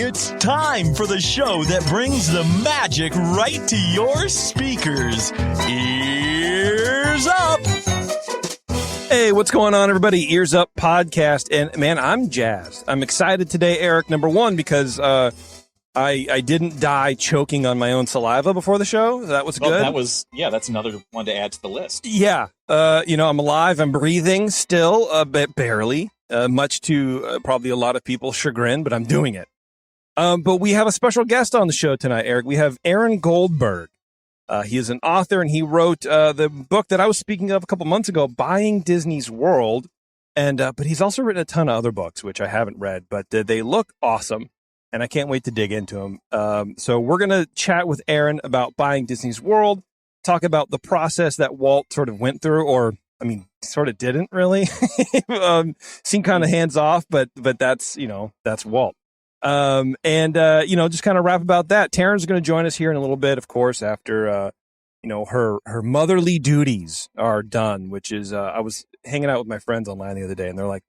It's time for the show that brings the magic right to your speakers. Ears Up! Hey, what's going on, everybody? Ears Up podcast. And man, I'm jazzed. I'm excited today, Eric. Number one, because I didn't die choking on my own saliva before the show. That was good. That's another one to add to the list. Yeah. I'm alive. I'm breathing still, but barely, much to probably a lot of people's chagrin, but I'm doing it. But we have a special guest on the show tonight, Eric. We have Aaron Goldberg. He is an author, and he wrote the book that I was speaking of a couple months ago, Buying Disney's World. And but he's also written a ton of other books, which I haven't read, but they look awesome, and I can't wait to dig into them. So we're going to chat with Aaron about Buying Disney's World, talk about the process that Walt sort of went through, or, I mean, sort of didn't really. Seemed kind of hands off, but that's Walt. Just kind of wrap about that. Taryn's going to join us here in a little bit, of course, after, her motherly duties are done, which is, I was hanging out with my friends online the other day, and they're like,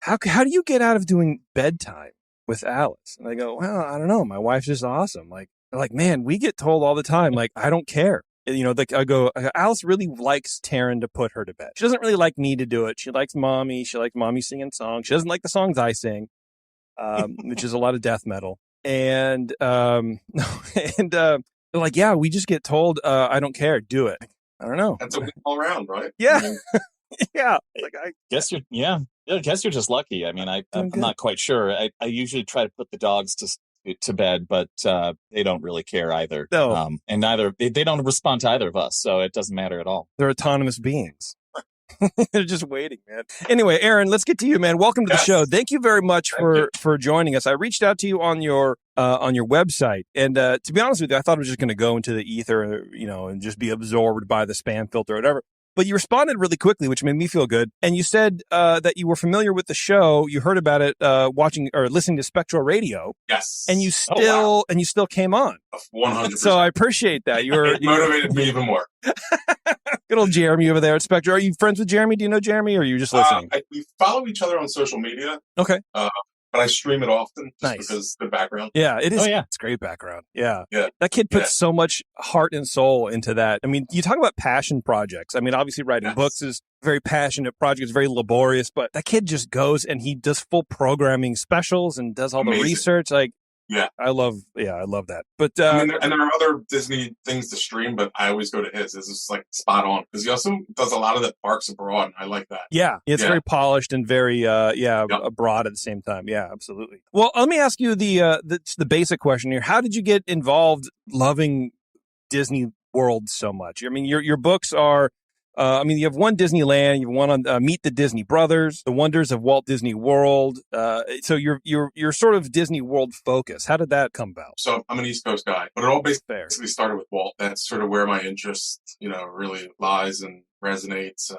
how do you get out of doing bedtime with Alice? And I go, well, I don't know. My wife's just awesome. Like, they're like, man, we get told all the time, like, I don't care. I go, Alice really likes Taryn to put her to bed. She doesn't really like me to do it. She likes mommy. She likes mommy singing songs. She doesn't like the songs I sing. Which is a lot of death metal. And they're like, yeah, we just get told, I don't care, do it. I don't know. That's a win all around, right? Yeah. Yeah. Like, I guess you're just lucky. I mean, I'm not quite sure. I usually try to put the dogs to bed, but they don't really care either. No. And they don't respond to either of us, so it doesn't matter at all. They're autonomous beings. They're just waiting, man. Anyway, Aaron, let's get to you, man. Welcome to the show. Thank you very much for joining us. I reached out to you on your website, and to be honest with you, I thought I was just going to go into the ether, and just be absorbed by the spam filter or whatever. But you responded really quickly, which made me feel good. And you said that you were familiar with the show. You heard about it watching or listening to Spectral Radio. Yes. And you still came on. 100%. So I appreciate that. It motivated me even more. Good old Jeremy over there at Spectral. Are you friends with Jeremy? Do you know Jeremy, or are you just listening? We follow each other on social media. Okay. But I stream it often because the background. Yeah, it is. Oh, yeah. It's great background. Yeah. Yeah. That kid puts so much heart and soul into that. I mean, you talk about passion projects. I mean, obviously writing books is a very passionate project. It's very laborious, but that kid just goes and he does full programming specials and does all the research. Like, I love that. But and there are other Disney things to stream, but I always go to his. This is like spot on because he also does a lot of the parks abroad. And I like that. Yeah, it's very polished and very broad at the same time. Yeah, absolutely. Well, let me ask you the basic question here. How did you get involved loving Disney World so much? I mean, your books are. You have one Disneyland, you have one on Meet the Disney Brothers, The Wonders of Walt Disney World. So you're sort of Disney World focused. How did that come about? So I'm an East Coast guy, but it all basically started with Walt. That's sort of where my interest, really lies and resonates.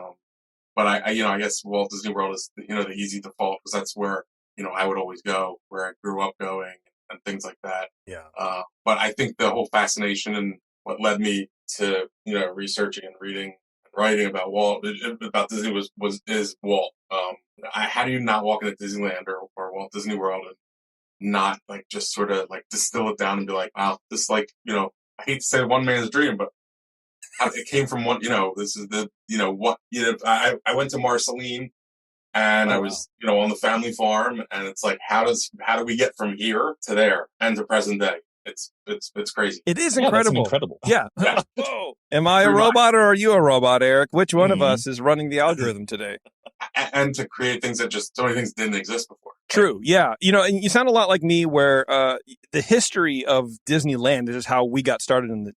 But I guess Walt Disney World is, the easy default because that's where, I would always go, where I grew up going and things like that. Yeah. But I think the whole fascination and what led me to, researching and reading writing about Walt, about Disney is Walt. How do you not walk into Disneyland or Walt Disney World and not like just sort of like distill it down and be like, wow, this I hate to say one man's dream, but it came from one, this is I went to Marceline and I was, on the family farm and it's like, how do we get from here to there and to present day? It's crazy. It is incredible. Incredible. Yeah. Whoa. Am I a robot or are you a robot, Eric? Which one of us is running the algorithm today? And to create things that just so many things didn't exist before. True. Yeah. And you sound a lot like me where the history of Disneyland, this is how we got started in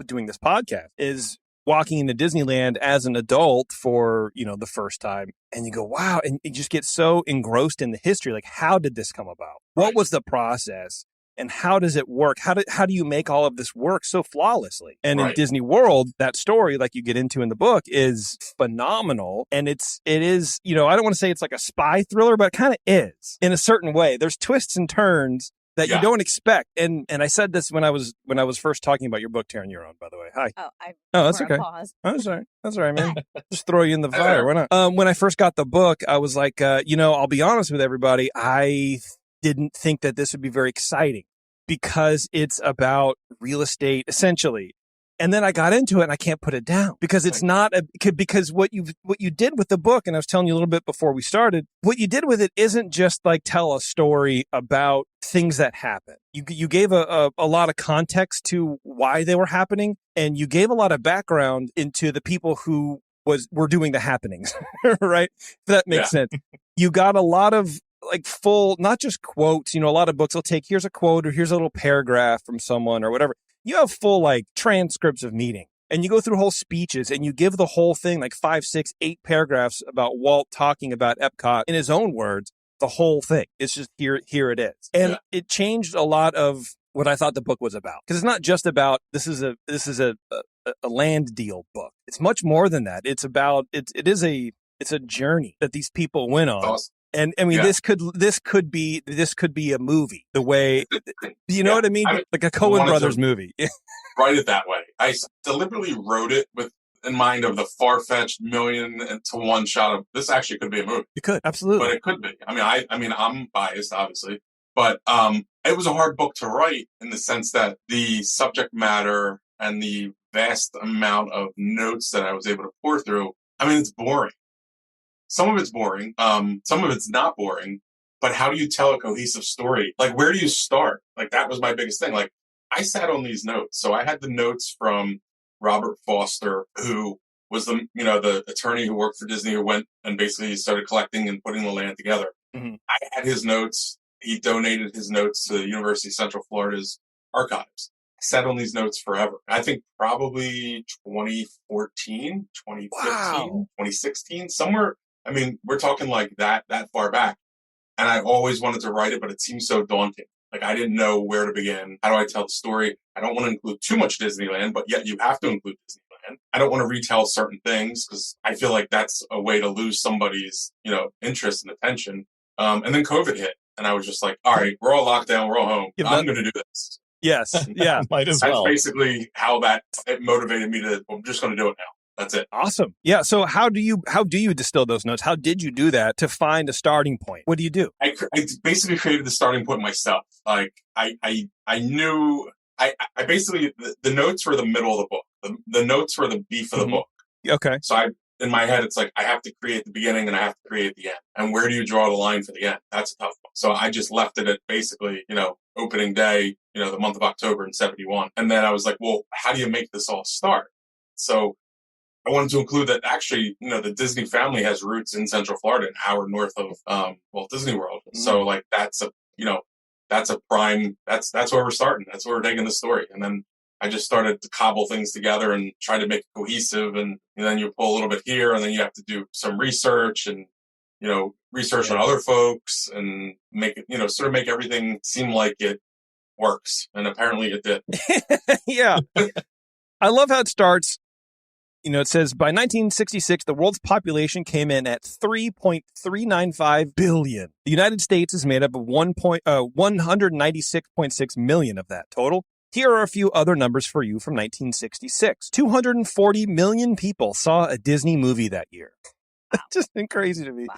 doing this podcast, is walking into Disneyland as an adult for, the first time. And you go, wow. And you just get so engrossed in the history. Like, how did this come about? What was the process? And how does it work? How do you make all of this work so flawlessly? And in Disney World, that story, like you get into in the book, is phenomenal. And it is, I don't want to say it's like a spy thriller, but it kind of is in a certain way. There's twists and turns that you don't expect. And I said this when I was first talking about your book, Taryn. You're on, by the way. Hi. Oh, that's okay. Pause. Oh, sorry. That's all right, man. Just throw you in the fire. Why not? When I first got the book, I was like, I'll be honest with everybody. I didn't think that this would be very exciting because it's about real estate essentially. And then I got into it and I can't put it down because it's not because what you did with the book, and I was telling you a little bit before we started, what you did with it isn't just like tell a story about things that happen. You gave a lot of context to why they were happening, and you gave a lot of background into the people who were doing the happenings, right? If that makes sense. You got a lot of like full, not just quotes, a lot of books will take, here's a quote or here's a little paragraph from someone or whatever. You have full like transcripts of meeting and you go through whole speeches and you give the whole thing like 5, 6, 8 paragraphs about Walt talking about Epcot in his own words, the whole thing. It's just here it is. And it changed a lot of what I thought the book was about. Because it's not just about this is a land deal book. It's much more than that. It's about it's a journey that these people went on. Awesome. And I mean, this could be a movie. The way, you know what I mean? Like a Coen Brothers movie. Write it that way. I deliberately wrote it with in mind of the far-fetched 1,000,000-to-1 shot of this. Actually, could be a movie. You could absolutely, but it could be. I mean, I'm biased, obviously, but it was a hard book to write in the sense that the subject matter and the vast amount of notes that I was able to pour through. I mean, it's boring. Some of it's boring. Some of it's not boring. But how do you tell a cohesive story? Like, where do you start? Like, that was my biggest thing. Like, I sat on these notes. So I had the notes from Robert Foster, who was the attorney who worked for Disney, who went and basically started collecting and putting the land together. Mm-hmm. I had his notes. He donated his notes to the University of Central Florida's archives. I sat on these notes forever. I think probably 2014, 2015, 2016, somewhere. I mean, we're talking like that far back. And I always wanted to write it, but it seemed so daunting. Like, I didn't know where to begin. How do I tell the story? I don't want to include too much Disneyland, but yet you have to include Disneyland. I don't want to retell certain things because I feel like that's a way to lose somebody's, interest and attention. And then COVID hit. And I was just like, all right, we're all locked down. We're all home. I'm going to do this. Yes. Yeah. Might as well. That's basically how it motivated me I'm just going to do it now. That's it. Awesome. Yeah. So how do you distill those notes? How did you do that to find a starting point? What do you do? I basically created the starting point myself. Like I knew I basically the notes were the middle of the book. The notes were the beef of the book. Okay. So in my head, it's like I have to create the beginning and I have to create the end. And where do you draw the line for the end? That's a tough one. So I just left it at basically, opening day, the month of October in 71. And then I was like, well, how do you make this all start? So I wanted to include that actually, the Disney family has roots in Central Florida, an hour north of Walt Disney World. Mm. So like that's a prime. That's where we're starting. That's where we're taking the story. And then I just started to cobble things together and try to make it cohesive. And then you pull a little bit here, and then you have to do some research and research on other folks and make it sort of make everything seem like it works. And apparently it did. Yeah, I love how it starts. It says by 1966, the world's population came in at 3.395 billion. The United States is made up of 196.6 million of that total. Here are a few other numbers for you from 1966. 240 million people saw a Disney movie that year. Just been crazy to me. Wow.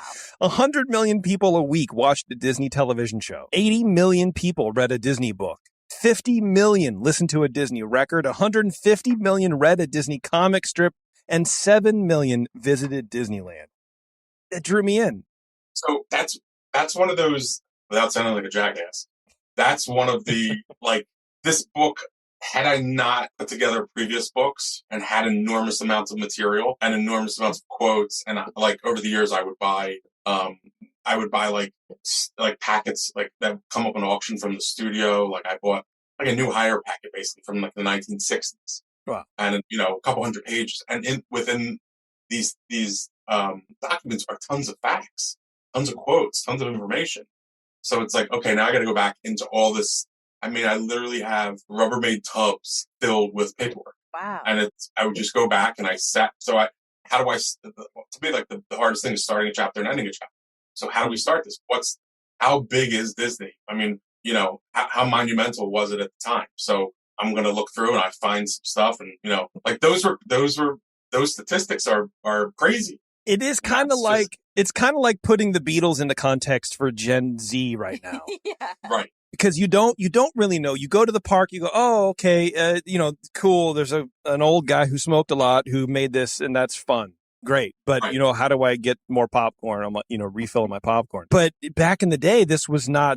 100 million people a week watched a Disney television show. 80 million people read a Disney book. 50 million listened to a Disney record, 150 million read a Disney comic strip, and 7 million visited Disneyland. It drew me in. So that's one of those, without sounding like a jackass, that's one of the, this book, had I not put together previous books and had enormous amounts of material and enormous amounts of quotes, and over the years I would buy like packets like that come up on auction from the studio. Like I bought like a new hire packet basically from like the 1960s. Wow. And a couple hundred pages. And within these documents are tons of facts, tons of quotes, tons of information. So it's like, okay, now I got to go back into all this. I mean, I literally have Rubbermaid tubs filled with paperwork. Wow. And I would just go back and I sat. So to me, like the hardest thing is starting a chapter and ending a chapter. So how do we start this? How big is Disney? I mean, how monumental was it at the time? So I'm going to look through and I find some stuff and, like those statistics are crazy. It is kind of like it's kind of like putting the Beatles into context for Gen Z right now. Yeah. Right. Because you don't really know. You go to the park, you go, oh, okay, cool. There's an old guy who smoked a lot who made this, and that's fun. Great. But, Right. How do I get more popcorn? I'm, refilling my popcorn. But back in the day, this was, I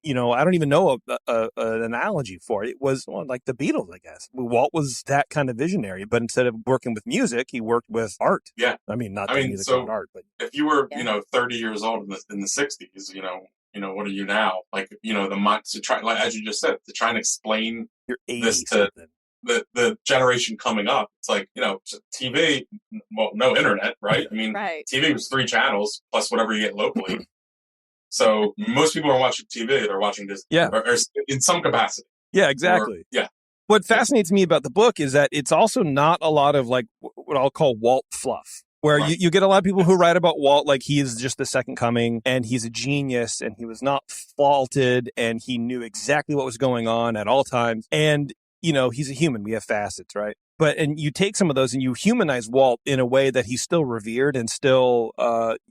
don't even know an analogy for it. It was like the Beatles, I guess. Walt was that kind of visionary, but instead of working with music, he worked with art. Yeah. I mean, not that music on art, but if you were, 30 years old in the 60s, what are you now? Like, to try, like, as you just said, to try and explain you're 80 this to something. the generation coming up. It's like, TV, well, no internet, right? I mean, Right. TV was 3 channels plus whatever you get locally. So most people are watching TV, they're watching Disney. Yeah. Or in some capacity. Yeah, exactly. Yeah. What fascinates me about the book is that it's also not a lot of like what I'll call Walt fluff, where Right. you get a lot of people who write about Walt like he is just the second coming and he's a genius and he was not faulted and he knew exactly what was going on at all times. And, he's a human. We have facets, right? And you take some of those and you humanize Walt in a way that he's still revered and still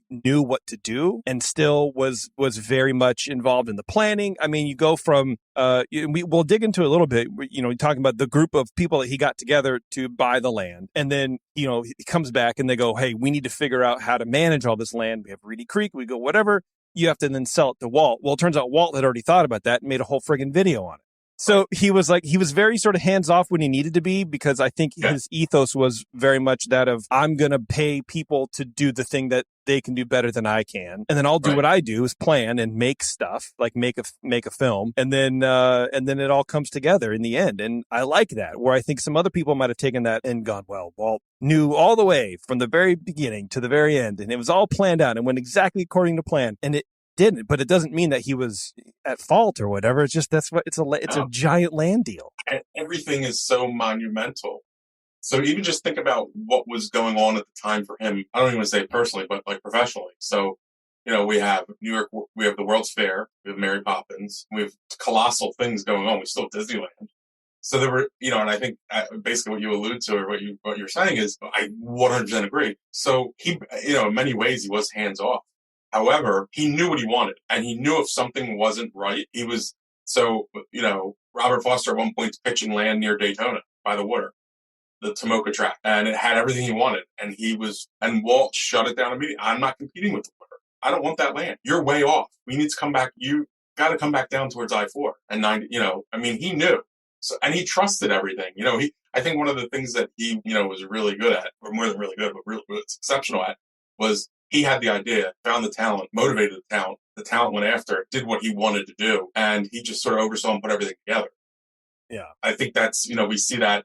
knew what to do and still was very much involved in the planning. I mean, you go from we'll dig into it a little bit. Talking about the group of people that he got together to buy the land, and then he comes back and they go, "Hey, we need to figure out how to manage all this land. We have Reedy Creek. We go whatever. You have to then sell it to Walt." Well, it turns out Walt had already thought about that and made a whole friggin' video on it. So he was very sort of hands off when he needed to be, because I think his ethos was very much that of, I'm going to pay people to do the thing that they can do better than I can. And then I'll do what I do is plan and make stuff, like make a film. And then it all comes together in the end. And I like that, where I think some other people might have taken that and gone, well, Walt knew all the way from the very beginning to the very end. And it was all planned out and went exactly according to plan. And it didn't, but it doesn't mean that he was at fault or whatever. It's just it's a giant land deal. And everything is so monumental. So even just think about what was going on at the time for him. I don't even say personally, but like professionally. So, we have New York, we have the World's Fair, we have Mary Poppins, we have colossal things going on. We still have Disneyland. So there were, and I think basically what you allude to or what you're saying is, I 100% agree. So he, in many ways he was hands off. However, he knew what he wanted, and he knew if something wasn't right, he was, Robert Foster at one point pitching land near Daytona by the water, the Tomoka track, and it had everything he wanted, and Walt shut it down immediately. I'm not competing with the water. I don't want that land. You're way off. We need to come back. You got to come back down towards I-4 and 90, he knew. So, and he trusted everything. I think one of the things that he, was really good at, or more than really good, but really exceptional at, was he had the idea, found the talent, motivated the talent. The talent went after it, did what he wanted to do, and he just sort of oversaw and put everything together. Yeah. I think that's, we see that.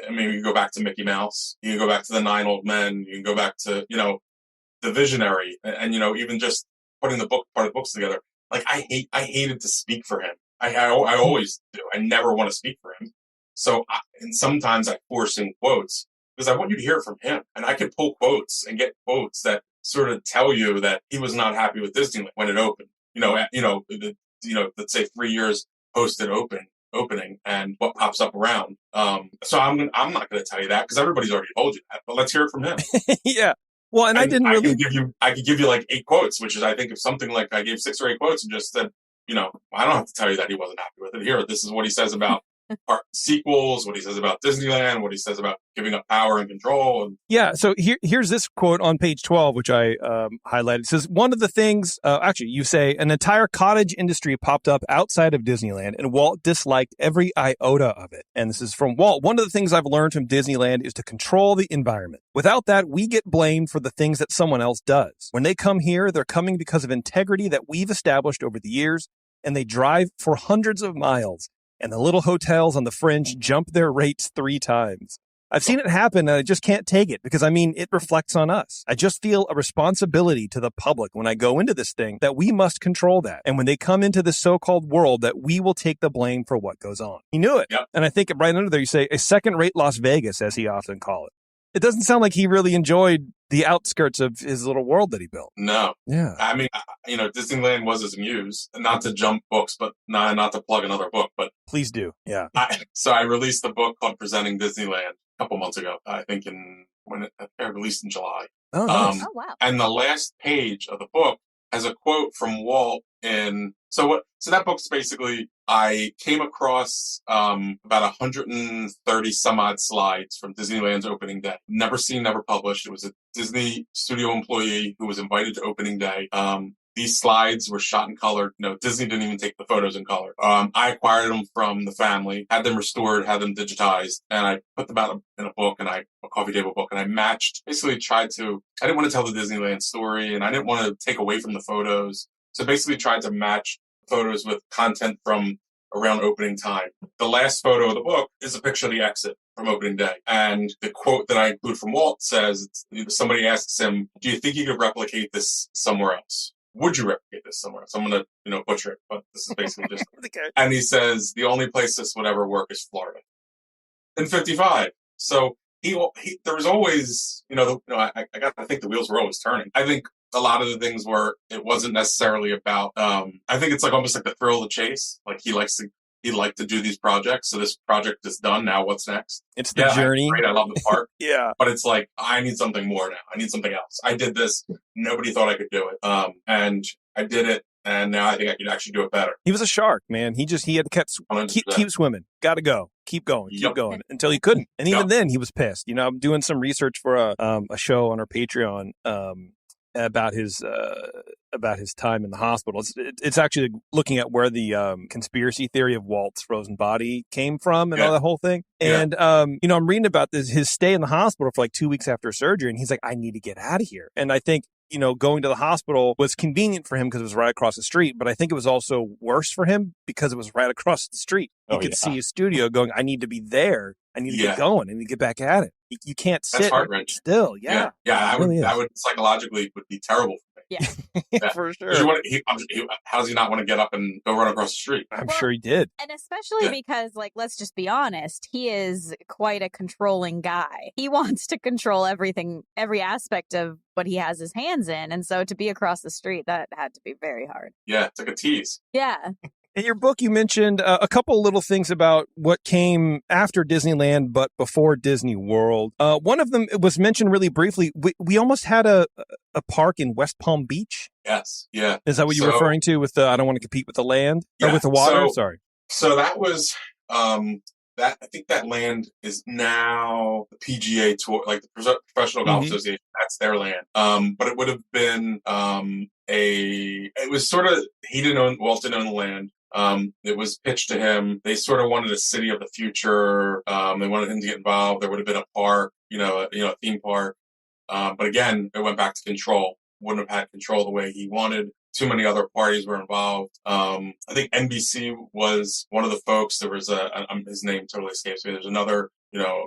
I mean, you go back to Mickey Mouse, you can go back to the 9 Old Men, you can go back to, the visionary, and, even just putting part of the books together. Like, I hated to speak for him. I always do. I never want to speak for him. So, and sometimes I force in quotes because I want you to hear it from him. And I could pull quotes and get quotes that sort of tell you that he was not happy with Disneyland when it opened. Let's say 3 years post it opening and what pops up around. So I'm not going to tell you that because everybody's already told you that. But let's hear it from him. Yeah. Well, and I didn't really. I could give you like 8 quotes, which is I think if something like I gave 6 or 8 quotes and just said, I don't have to tell you that he wasn't happy with it. Here, this is what he says about sequels, what he says about Disneyland, what he says about giving up power and control. Yeah. So here's this quote on page 12, which I highlighted. It says, one of the things, you say, an entire cottage industry popped up outside of Disneyland and Walt disliked every iota of it. And this is from Walt. One of the things I've learned from Disneyland is to control the environment. Without that, we get blamed for the things that someone else does. When they come here, they're coming because of integrity that we've established over the years, and they drive for hundreds of miles. And the little hotels on the fringe jump their rates 3 times. I've seen it happen, and I just can't take it because, it reflects on us. I just feel a responsibility to the public when I go into this thing that we must control that. And when they come into this so-called world, that we will take the blame for what goes on. He knew it. Yep. And I think right under there, you say a second-rate Las Vegas, as he often call it. It doesn't sound like he really enjoyed the outskirts of his little world that he built. No. Yeah. Disneyland was his muse. Not to jump books, but not to plug another book, but please do. Yeah. So I released a book called Presenting Disneyland a couple months ago. I think when it released in July. Oh, nice. Oh, wow. And the last page of the book has a quote from Walt so that book's basically, I came across about 130 some odd slides from Disneyland's opening day. Never seen, never published. It was a Disney studio employee who was invited to opening day. These slides were shot in color. Disney didn't even take the photos in color. I acquired them from the family, had them restored, had them digitized, and I put them out in a book, a coffee table book, and I basically I didn't want to tell the Disneyland story, and I didn't want to take away from the photos. So basically tried to match photos with content from around opening time. The last photo of the book is a picture of the exit from opening day. And the quote that I include from Walt says, somebody asks him, do you think you could replicate this somewhere else? Would you replicate this somewhere else? I'm going to, butcher it, but this is basically just. Okay. And he says, the only place this would ever work is Florida. In 55. So there was always, I got to think the wheels were always turning. I think a lot of the things it wasn't necessarily about, I think it's almost like the thrill of the chase. Like he liked to do these projects. So this project is done. Now what's next? It's the journey. Great. I love the park. Yeah. But it's like, I need something more now. I need something else. I did this. Nobody thought I could do it. And I did it. And now I think I could actually do it better. He was a shark, man. He had to keep swimming. Got to go. Keep going. Keep going until he couldn't. And even then he was pissed. I'm doing some research for a show on our Patreon, about his time in the hospital. It's actually looking at where the conspiracy theory of Walt's frozen body came from and all that whole thing. And I'm reading about his stay in the hospital for like 2 weeks after surgery, and he's like, I need to get out of here. And I think going to the hospital was convenient for him because it was right across the street, but I think it was also worse for him because it was right across the street. He could see his studio going, I need to be there. I need to get going. I need to get back at it. You can't sit still. Yeah. Yeah. That would psychologically would be terrible for me. Yeah. For sure. How does he not want to get up and go run across the street? I'm sure he did. And especially because, let's just be honest, he is quite a controlling guy. He wants to control everything, every aspect of what he has his hands in. And so to be across the street, that had to be very hard. Yeah, it's like a tease. Yeah. In your book, you mentioned a couple little things about what came after Disneyland, but before Disney World. One of them was mentioned really briefly. We almost had a park in West Palm Beach. Yes. Yeah. Is that what you're referring to with the, I don't want to compete with the land or with the water? Sorry. So that was, I think that land is now the PGA Tour, like the Professional Golf Association. That's their land. But it would have been, it was sort of, Walt didn't own the land. It was pitched to him. They sort of wanted a city of the future. They wanted him to get involved. There would have been a park, a theme park. But again, it went back to control. Wouldn't have had control the way he wanted. Too many other parties were involved. I think NBC was one of the folks. There was his name totally escapes me. There's another,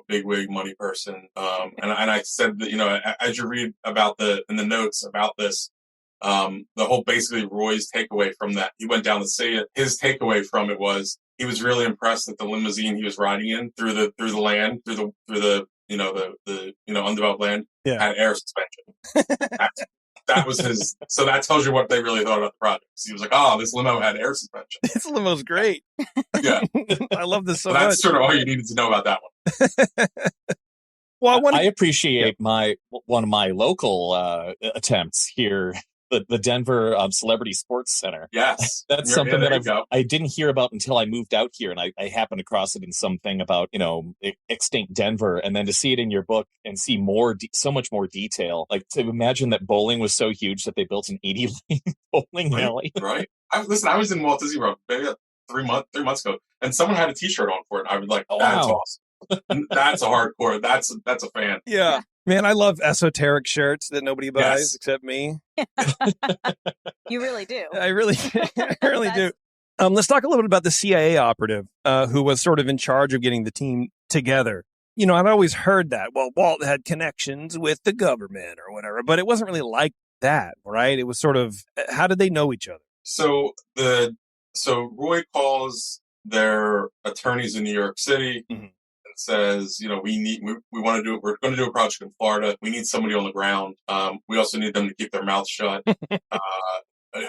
bigwig money person. And I said that, as you read about in the notes about this, the whole basically Roy's takeaway from that, he went down to see it. His takeaway from it was he was really impressed that the limousine he was riding in through the land, through the undeveloped land had air suspension. That was his. So that tells you what they really thought about the project. So he was like, "Oh, this limo had air suspension. This limo's great." Yeah, I love this so much. That's sort of all you needed to know about that one. Well, I appreciate one of my local attempts here. The Denver Celebrity Sports Center. Yes. That's something that I didn't hear about until I moved out here. And I happened across it in something about, extinct Denver. And then to see it in your book and see so much more detail, like to imagine that bowling was so huge that they built an 80-lane bowling alley. Right. I was in Walt Disney World maybe 3 months ago, and someone had a t-shirt on for it. I was like, that's awesome. That's a hardcore. That's a fan. Yeah. Man, I love esoteric shirts that nobody buys except me. You really do. I really do. Let's talk a little bit about the CIA operative who was sort of in charge of getting the team together. I've always heard that, well, Walt had connections with the government or whatever, but it wasn't really like that, right? It was sort of, how did they know each other? So Roy calls their attorneys in New York City. Mm-hmm. Says, we're going to do a project in Florida. We need somebody on the ground. We also need them to keep their mouths shut.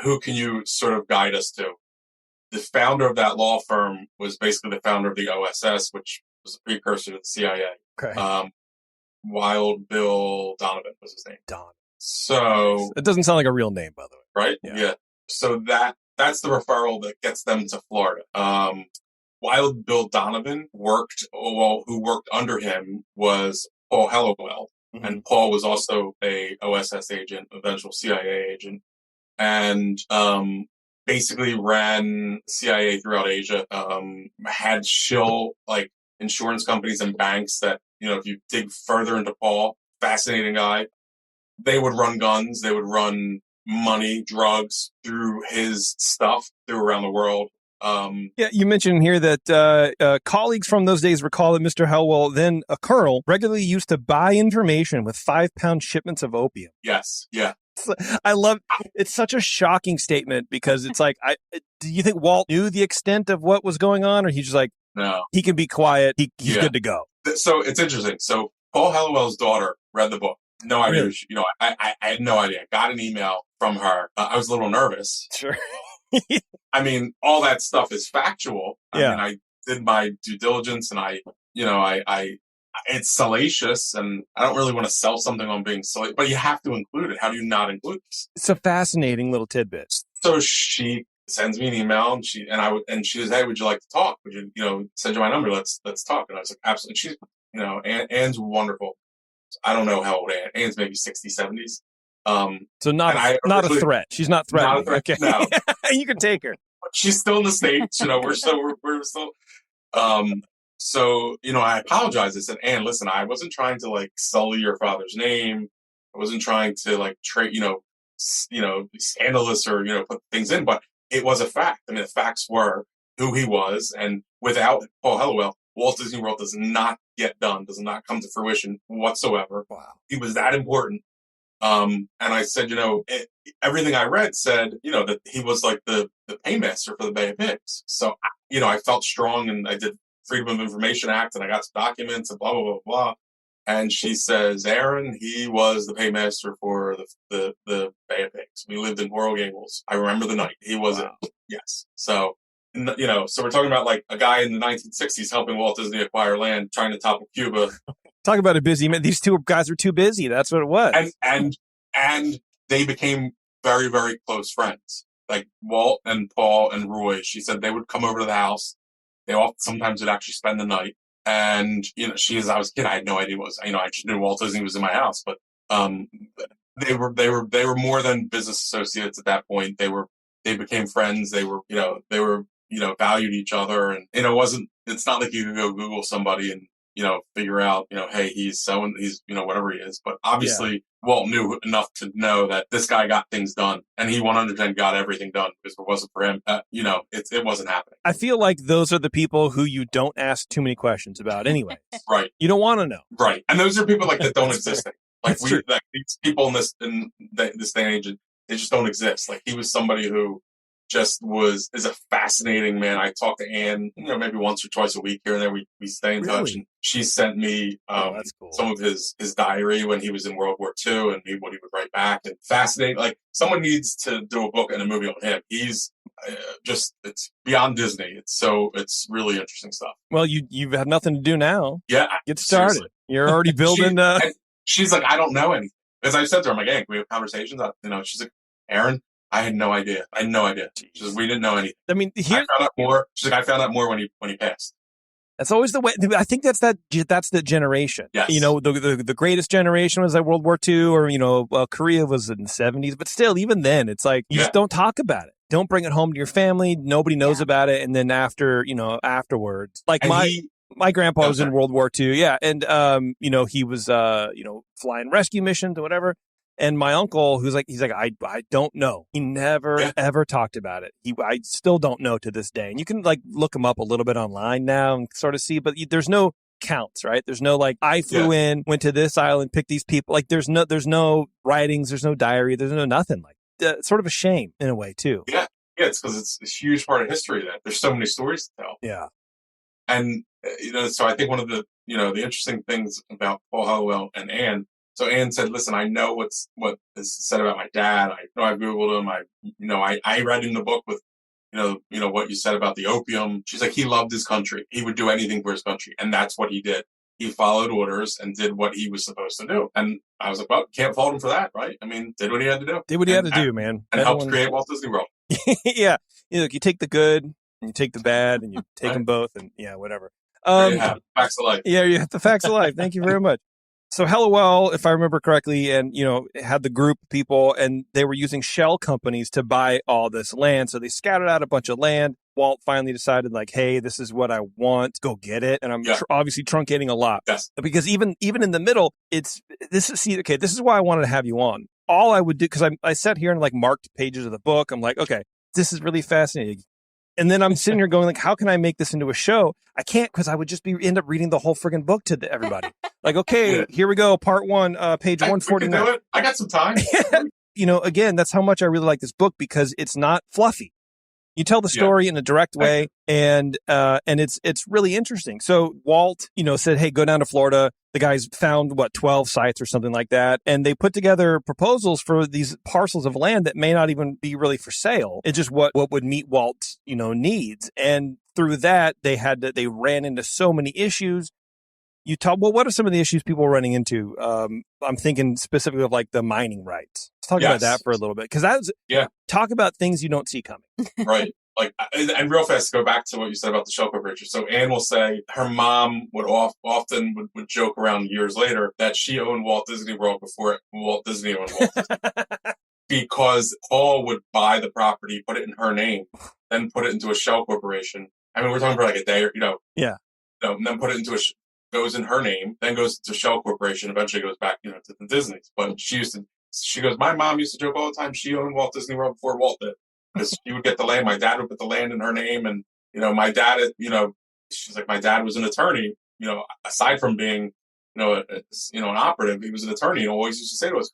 Who can you sort of guide us to? The founder of that law firm was basically the founder of the OSS, which was a precursor to the CIA. Okay. Wild Bill Donovan was his name. Don. So It doesn't sound like a real name, by the way. right, Yeah. So that's the referral that gets them to Florida. Wild Bill Donovan who worked under him was Paul Hellowell, and Paul was also a OSS agent, eventual CIA agent, and basically ran CIA throughout Asia. Had shill like insurance companies and banks that, if you dig further into Paul, fascinating guy. They would run guns, they would run money, drugs through his stuff through around the world. Yeah, you mentioned here that colleagues from those days recall that Mr. Hellwell, then a colonel, regularly used to buy information with 5-pound shipments of opium. Yes, yeah. I love it's such a shocking statement because it's like, do you think Walt knew the extent of what was going on, or he's just like, no, he can be quiet, he's good to go? So it's interesting. So Paul Hellowell's daughter read the book. No idea. Really? I had no idea. Got an email from her. I was a little nervous. Sure. I mean, all that stuff is factual. I Yeah. mean, I did my due diligence, and it's salacious, and I don't really want to sell something on being salacious, but you have to include it. How do you not include this? It's a fascinating little tidbit. So she sends me an email, and she says, "Hey, would you like to talk? Would you, send you my number? Let's talk." And I was like, "Absolutely." She's, Anne's wonderful. I don't know how old Anne's maybe 60s, 70s. So not a threat. She's not threatening. Not a threat. Okay. No. You can take her. She's still in the States. We're still. So, I apologize. I said, Anne, listen, I wasn't trying to like sully your father's name. I wasn't trying to like scandalous or, put things in, but it was a fact. I mean, the facts were who he was. And without Paul Hellowell, Walt Disney World does not get done, does not come to fruition whatsoever. Wow. He was that important. And I said, everything I read said, that he was like the paymaster for the Bay of Pigs. So, I felt strong, and I did Freedom of Information Act, and I got some documents and blah, blah, blah, blah. And she says, Aaron, he was the paymaster for the Bay of Pigs. We lived in Coral Gables. I remember the night. He was it. Yes. So, so we're talking about like a guy in the 1960s helping Walt Disney acquire land, trying to topple Cuba. Talk about a busy man. These two guys were too busy. That's what it was. And they became very, very close friends. Like Walt and Paul and Roy, she said they would come over to the house. They sometimes would actually spend the night. And, as I was a kid, I had no idea what was, I just knew Walt Disney was in my house, but, they were more than business associates at that point. They became friends. They were valued each other. And, it's not like you could go Google somebody and, figure out, hey, he's whatever he is. But obviously Walt knew enough to know that this guy got things done, and he 100% got everything done, because if it wasn't for him, it wasn't happening. I feel like those are the people who you don't ask too many questions about anyway. Right. You don't want to know. Right. And those are people like that don't exist. Like That's true. like these people in this day and age, they just don't exist. Like he was somebody who just is a fascinating man. I talk to Anne, maybe once or twice a week here and there. We stay in touch, and she sent me that's cool. some of his diary when he was in World War II, and what he would write back. And fascinating. Like someone needs to do a book and a movie on him. He's it's beyond Disney. It's really interesting stuff. Well, you've had nothing to do now. Yeah, get started. Seriously. You're already building. She's like, I don't know anything. As I said to her, I'm like, hey, can we have conversations? She's like, Aaron, I had no idea. She says, we didn't know anything. I mean, I found out more. She's like, I found out more when he passed. That's always the way. I think that's the generation. Yes. The greatest generation was like World War II, or Korea was in the 70s. But still, even then, it's like you just don't talk about it. Don't bring it home to your family. Nobody knows about it. And then afterwards, like my grandpa was in World War II. Yeah, and he was flying rescue missions or whatever. And my uncle, he's like, I don't know. He never, ever talked about it. I still don't know to this day. And you can like look him up a little bit online now and sort of see, but there's no counts, right? There's no like, I flew in, went to this island, picked these people. Like there's no writings, there's no diary, there's no nothing. Like sort of a shame in a way too. Yeah. Yeah. It's because it's a huge part of history that there's so many stories to tell. Yeah. And, so I think one of the, the interesting things about Paul Hellowell and Anne. So Anne said, listen, I know what is said about my dad. I know I Googled him. I read in the book with, what you said about the opium. She's like, he loved his country. He would do anything for his country. And that's what he did. he followed orders and did what he was supposed to do. And I was like, well, can't fault him for that, right? I mean, did what he had to do. Did what he had to do, man. And helped create Walt Disney World. Yeah. Look, you take the good and you take the bad and you take them both and whatever. Facts of life. Yeah, you have the facts of life. Thank you very much. So Hellowell, if I remember correctly, and, had the group of people and they were using shell companies to buy all this land. So they scattered out a bunch of land. Walt finally decided like, hey, this is what I want. Go get it. And I'm obviously truncating a lot. Yes. Because even in the middle, this is why I wanted to have you on. All I would do, because I sat here and like marked pages of the book. I'm like, okay, this is really fascinating. And then I'm sitting here going like, how can I make this into a show? I can't, because I would just end up reading the whole friggin' book to everybody. Like, okay, here we go. Part 1, page 149. I got some time. Again, that's how much I really like this book, because it's not fluffy. You tell the story in a direct way, and it's really interesting. So Walt, said, hey, go down to Florida. The guys found 12 sites or something like that, and they put together proposals for these parcels of land that may not even be really for sale. It's just what would meet Walt's needs, and through that they ran into so many issues. What are some of the issues people are running into? I'm thinking specifically of like the mining rights. Let's talk about that for a little bit, because talk about things you don't see coming. Right. Like, and real fast, go back to what you said about the shell corporation. So Anne will say her mom would often joke around years later that she owned Walt Disney World before Walt Disney owned Walt Disney. Because Paul would buy the property, put it in her name, then put it into a shell corporation. I mean, we're talking for like a day or, and then put it into goes in her name, then goes to Shell Corporation, eventually goes back, to the Disney's. But she goes, my mom used to joke all the time, she owned Walt Disney World before Walt did. Because she would get the land, my dad would put the land in her name, and, my dad, she's like, my dad was an attorney, aside from being, an operative, he was an attorney, and always used to say to us,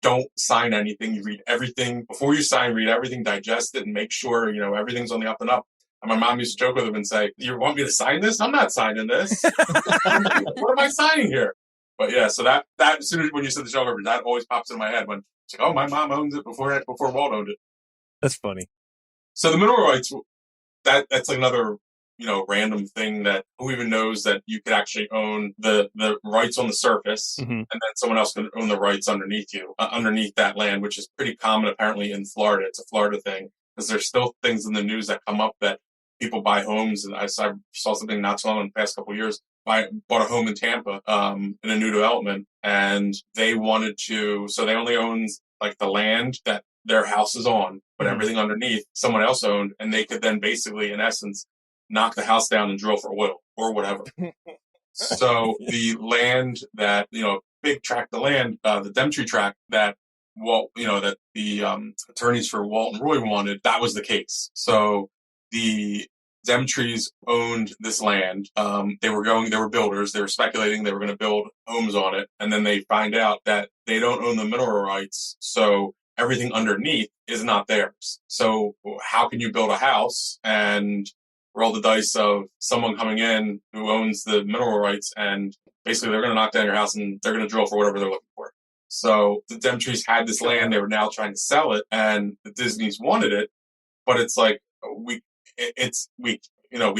don't sign anything, you read everything, before you sign, read everything, digest it, and make sure, everything's on the up and up. And my mom used to joke with him and say, you want me to sign this? I'm not signing this. What am I signing here? But yeah, so that as soon as when you said the show, that always pops in my head when it's like, oh, my mom owns it before Walt owned it. That's funny. So the mineral rights, that's like another, random thing that who even knows that you could actually own the rights on the surface, and then someone else can own the rights underneath you, underneath that land, which is pretty common apparently in Florida. It's a Florida thing, because there's still things in the news that come up that people buy homes, and I saw something not so long in the past couple of years. Bought a home in Tampa in a new development, and they wanted to. So they only owned like the land that their house is on, but everything underneath someone else owned, and they could then basically, in essence, knock the house down and drill for oil or whatever. So the land that big tract of land, the Demtree tract that Walt, that the attorneys for Walt and Roy wanted, that was the case. So the Demtrees owned this land. They were builders. They were speculating they were going to build homes on it. And then they find out that they don't own the mineral rights. So everything underneath is not theirs. So how can you build a house and roll the dice of someone coming in who owns the mineral rights, and basically they're going to knock down your house and they're going to drill for whatever they're looking for. So the Demtrees had this land. They were now trying to sell it, and the Disneys wanted it, but it's like, we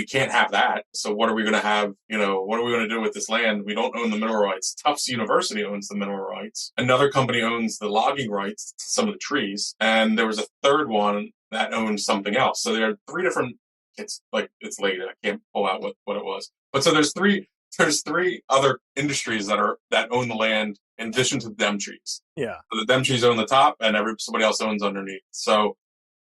can't have that. So what are we going to have? What are we going to do with this land? We don't own the mineral rights. Tufts University owns the mineral rights. Another company owns the logging rights to some of the trees. And there was a third one that owned something else. So there are three different, it's late. I can't pull out what it was. But so there's three other industries that own the land in addition to the Demtrees. Yeah. So the Demtrees own the top, and somebody else owns underneath. So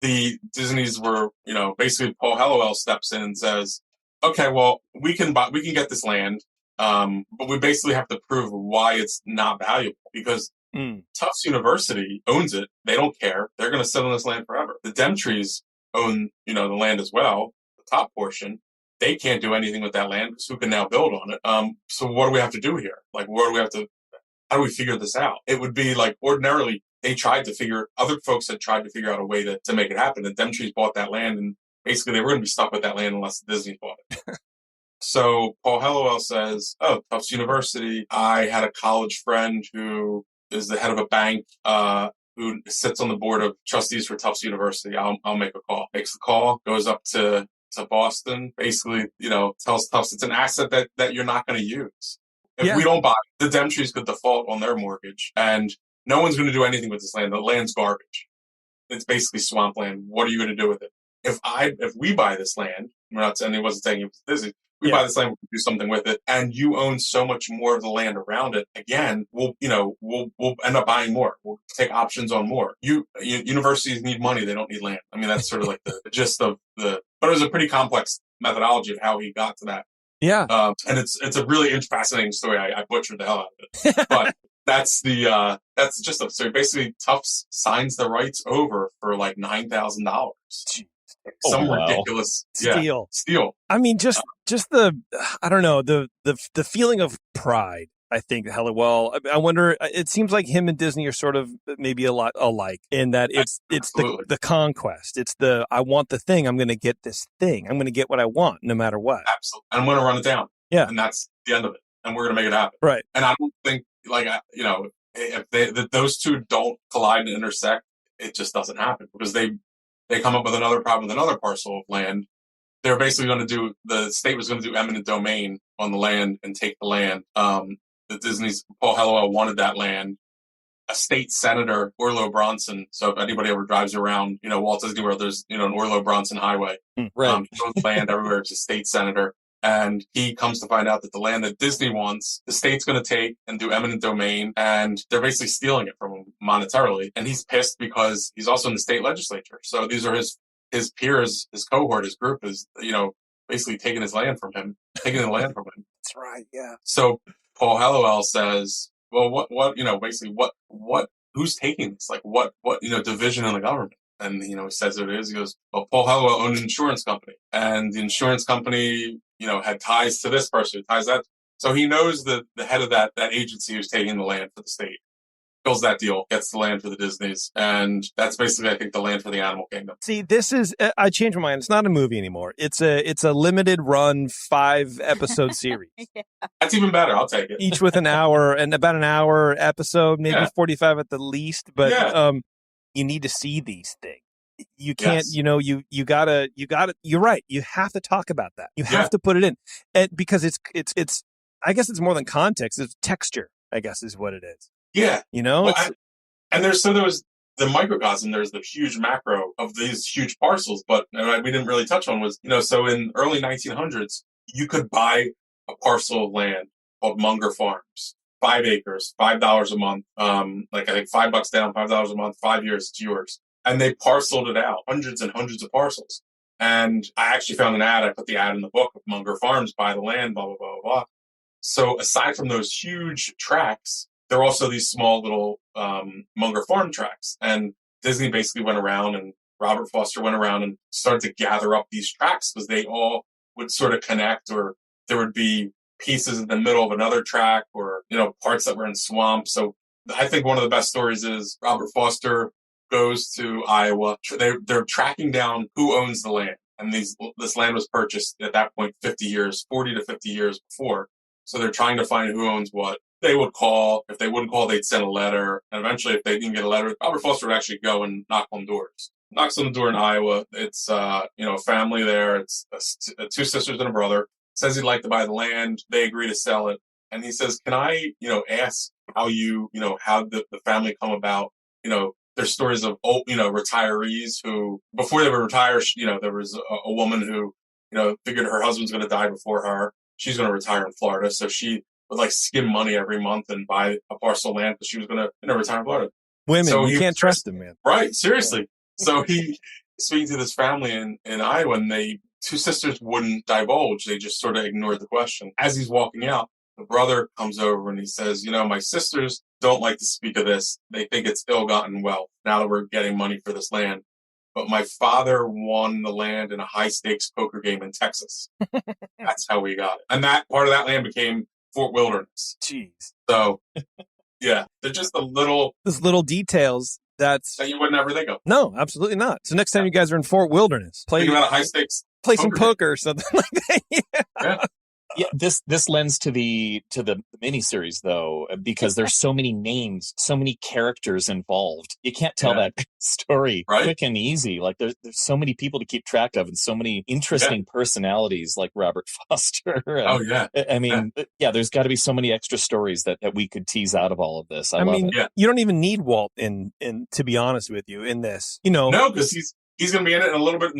the Disneys were, basically Paul Hellowell steps in and says, okay, well, we can get this land, but we basically have to prove why it's not valuable, because Tufts University owns it. They don't care. They're going to sit on this land forever. The Demtrees own, the land as well, the top portion. They can't do anything with that land because who can now build on it? So what do we have to do here? Like, how do we figure this out? It would be like ordinarily, other folks had tried to figure out a way to make it happen. The Demtrees bought that land, and basically they were going to be stuck with that land unless the Disney bought it. So Paul Hellowell says, oh, Tufts University. I had a college friend who is the head of a bank, who sits on the board of trustees for Tufts University. I'll make a call. Makes the call, goes up to Boston, basically, tells Tufts it's an asset that you're not going to use. If we don't buy it, the Dempseys could default on their mortgage, and no one's going to do anything with this land. The land's garbage. It's basically swampland. What are you going to do with it? If we buy this land, we're not saying he wasn't saying it was Disney. We buy this land, we can do something with it, and you own so much more of the land around it. Again, we'll end up buying more. We'll take options on more. Universities need money; they don't need land. I mean, that's sort of like the gist of the. But it was a pretty complex methodology of how he got to that. Yeah, and it's a really fascinating story. I butchered the hell out of it, but that's just so he basically Tufts signs the rights over for like $9,000. Some ridiculous steal. I mean, just the I don't know the feeling of pride. I think Helliwell. I wonder. It seems like him and Disney are sort of maybe a lot alike in that it's the conquest. It's the I want the thing. I'm going to get this thing. I'm going to get what I want, no matter what. Absolutely. I'm going to run it down. Yeah, and that's the end of it. And we're going to make it happen. Right. And I don't think if those two don't collide and intersect, it just doesn't happen because they come up with another problem with another parcel of land. They were basically going to do, the state was going to do eminent domain on the land and take the land. The Disney's Paul Helliwell wanted that land. A state senator, Orlo Bronson. So if anybody ever drives around, Walt Disney World, there's, an Orlo Bronson highway. Right. He owns land everywhere. It's a state senator. And he comes to find out that the land that Disney wants, the state's going to take and do eminent domain, and they're basically stealing it from him monetarily. And he's pissed because he's also in the state legislature. So these are his peers, his cohort, his group is, basically taking the land from him. That's right. Yeah. So Paul Helliwell says, well, who's taking this? Like what, division in the government? And, he says who it is. He goes, well, Paul Helliwell owned an insurance company, and the insurance company, had ties to this person, ties that. So he knows the head of that agency who's taking the land for the state, fills that deal, gets the land for the Disneys. And that's basically, I think, the land for the animal kingdom. See, this is, I changed my mind. It's not a movie anymore. It's a limited run 5-episode series. Yeah. That's even better. I'll take it. Each with an hour and about an hour episode, maybe 45 at the least. But, you need to see these things. You can't, you gotta, you're right. You have to talk about that. You have to put it in, and because it's, I guess it's more than context. It's texture, I guess is what it is. Yeah. Well, there was the microcosm, there's the huge macro of these huge parcels, but we didn't really touch on was, so in early 1900s, you could buy a parcel of land called Munger Farms, 5 acres, $5 a month. I think $5 down, $5 a month, 5 years, it's yours. And they parceled it out, hundreds and hundreds of parcels. And I actually found an ad. I put the ad in the book of Munger Farms, buy the land, blah, blah, blah, blah, blah. So aside from those huge tracts, there are also these small little Munger Farm tracts. And Disney basically went around, and Robert Foster went around and started to gather up these tracts because they all would sort of connect, or there would be pieces in the middle of another tract, or, parts that were in swamps. So I think one of the best stories is Robert Foster goes to Iowa. They're tracking down who owns the land. And this land was purchased at that point 40 to 50 years before. So they're trying to find who owns what. They would call. If they wouldn't call, they'd send a letter. And eventually, if they didn't get a letter, Robert Foster would actually go and knock on doors. Knocks on the door in Iowa. It's, a family there. It's 2 sisters and a brother. Says he'd like to buy the land. They agree to sell it. And he says, can I, ask how how the family come about, there's stories of old, retirees who, before they were retired, there was a woman who, figured her husband's going to die before her. She's going to retire in Florida. So she would skim money every month and buy a parcel of land because she was going to, retire in Florida. Women, so you can't trust them, man. Right. Seriously. So he speaking to this family in Iowa, and 2 sisters wouldn't divulge. They just sort of ignored the question. As he's walking out, the brother comes over and he says, my sisters don't like to speak of this. They think it's ill-gotten wealth now that we're getting money for this land. But my father won the land in a high-stakes poker game in Texas. That's how we got it. And that part of that land became Fort Wilderness. Jeez. So, yeah, they're just those little details that you would never think of. No, absolutely not. So next time you guys are in Fort Wilderness, play about a high-stakes some poker or something like that. Yeah. Yeah, this lends to the miniseries though, because there's so many names, so many characters involved. You can't tell that story quick and easy. Like there's so many people to keep track of, and so many interesting personalities like Robert Foster. And, I mean, there's got to be so many extra stories that we could tease out of all of this. I love it. You don't even need Walt in to be honest with you in this. No, because he's going to be in it in a little bit.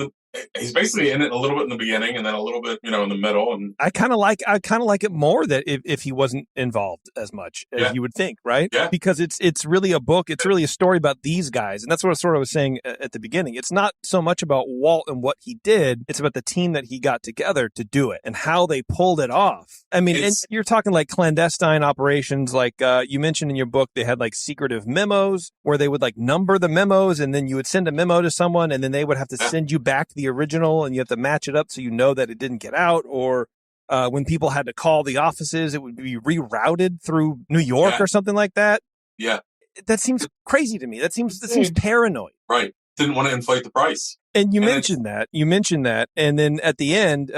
He's basically in it a little bit in the beginning, and then a little bit, in the middle. And I kind of like it more that if he wasn't involved as much as you would think, right? Yeah. Because it's really a book. It's really a story about these guys, and that's what I was saying at the beginning. It's not so much about Walt and what he did. It's about the team that he got together to do it and how they pulled it off. I mean, and you're talking like clandestine operations, like you mentioned in your book. They had like secretive memos where they would like number the memos, and then you would send a memo to someone, and then they would have to send you back the original, and you have to match it up so you know that it didn't get out. Or when people had to call the offices, it would be rerouted through New York or something like that. Yeah, that seems crazy to me. That seems paranoid. Right. Didn't want to inflate the price. And you mentioned that, and then at the end,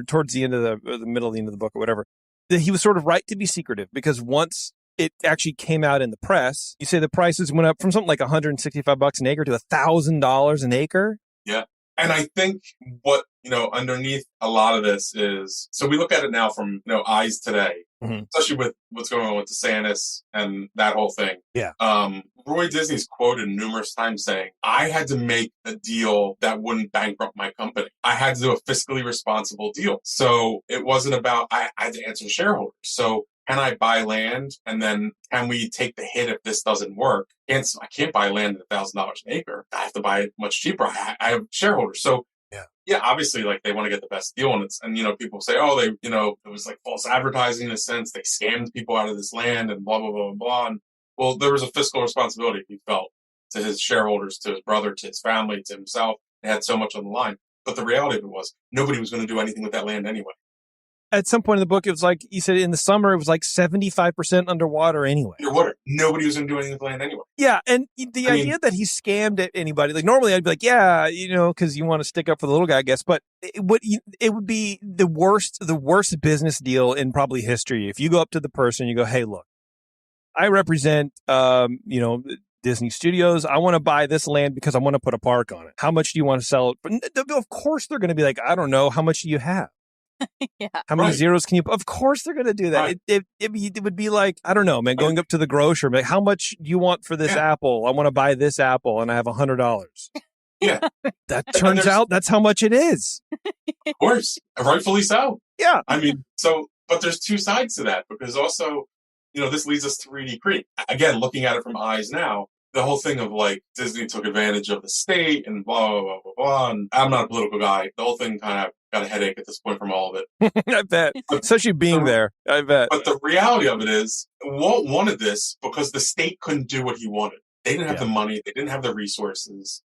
towards the end of the middle of the end of the book or whatever, that he was sort of right to be secretive, because once it actually came out in the press, you say the prices went up from something like $165 an acre to $1,000 an acre. Yeah. And I think what, underneath a lot of this is, so we look at it now from, eyes today, especially with what's going on with DeSantis and that whole thing. Yeah. Roy Disney's quoted numerous times saying, I had to make a deal that wouldn't bankrupt my company. I had to do a fiscally responsible deal. So it wasn't about, I had to answer shareholders. So can I buy land, and then can we take the hit if this doesn't work? I can't buy land at $1,000 an acre. I have to buy it much cheaper. I have shareholders. So obviously, like, they want to get the best deal, and people say, oh, it was like false advertising in a sense. They scammed people out of this land and blah blah blah blah blah. And, well, there was a fiscal responsibility he felt to his shareholders, to his brother, to his family, to himself. They had so much on the line. But the reality of it was nobody was going to do anything with that land anyway. At some point in the book, it was like, you said in the summer, it was like 75% underwater anyway. Underwater. Nobody was going to do anything with land anyway. Yeah. And the idea that he scammed anybody, like normally I'd be like, yeah, because you want to stick up for the little guy, I guess. But it would be the worst business deal in probably history. If you go up to the person, you go, hey, look, I represent, Disney Studios. I want to buy this land because I want to put a park on it. How much do you want to sell it? But of course, they're going to be like, I don't know. How much do you have? How many zeros can you? Of course, they're going to do that. Right. It would be like, I don't know, man, going up to the grocer, like, how much do you want for this apple? I want to buy this apple, and I have $100. Yeah, that turns out that's how much it is. Of course, rightfully so. Yeah, I mean, but there's two sides to that, because also, this leads us to Reedy Creek. Again, looking at it from eyes now, the whole thing of like Disney took advantage of the state and blah, blah, blah, blah, blah. And I'm not a political guy. The whole thing kind of got a headache at this point from all of it. I bet. Especially being there. I bet. But the reality of it is, Walt wanted this because the state couldn't do what he wanted. They didn't have the money. They didn't have the resources.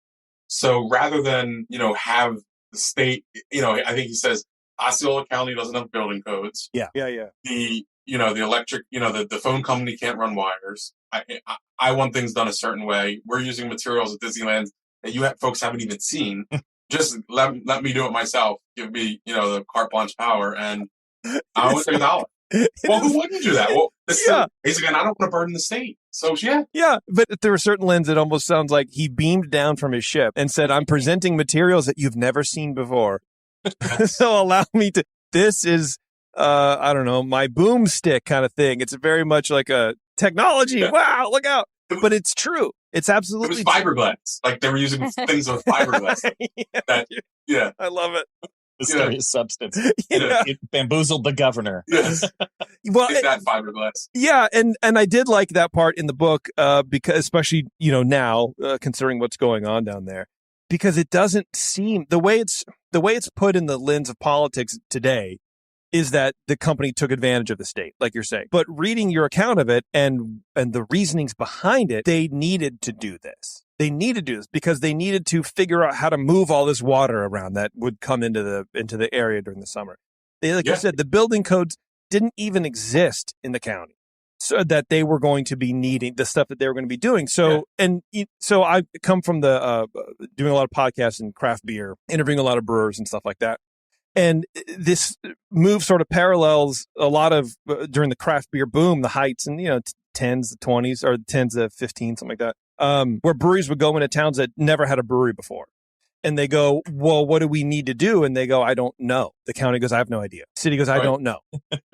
So rather than, have the state, I think he says, Osceola County doesn't have building codes. Yeah. The electric, the phone company can't run wires. I want things done a certain way. We're using materials at Disneyland that folks haven't even seen. Just let me do it myself. Give me, the carte blanche power, and I want $1. Well, who wouldn't do that? Well, he's again, I don't want to burden the state. So, Yeah, but there were certain lenses, it almost sounds like he beamed down from his ship and said, I'm presenting materials that you've never seen before. So allow me to, this is, I don't know, my boomstick kind of thing. It's very much like a technology. Yeah. Wow, look out. But it's true. It's absolutely It was fiberglass. Like they were using things with fiberglass. I love it. Mysterious substance. It bamboozled the governor. Yes. Well, that fiberglass. Yeah, and I did like that part in the book because, especially now considering what's going on down there, because it doesn't seem the way it's put in the lens of politics today is that the company took advantage of the state, like you're saying. But reading your account of it and the reasonings behind it, they needed to do this. They needed to do this because they needed to figure out how to move all this water around that would come into the area during the summer. You said, the building codes didn't even exist in the county, so that they were going to be needing the stuff that they were going to be doing. So, so I come from the doing a lot of podcasts and craft beer, interviewing a lot of brewers and stuff like that. And this move sort of parallels a lot of during the craft beer boom, the heights and, 10s, the 20s, or 10s, the 15s, something like that, where breweries would go into towns that never had a brewery before. And they go, well, what do we need to do? And they go, I don't know. The county goes, I have no idea. City goes, I don't know.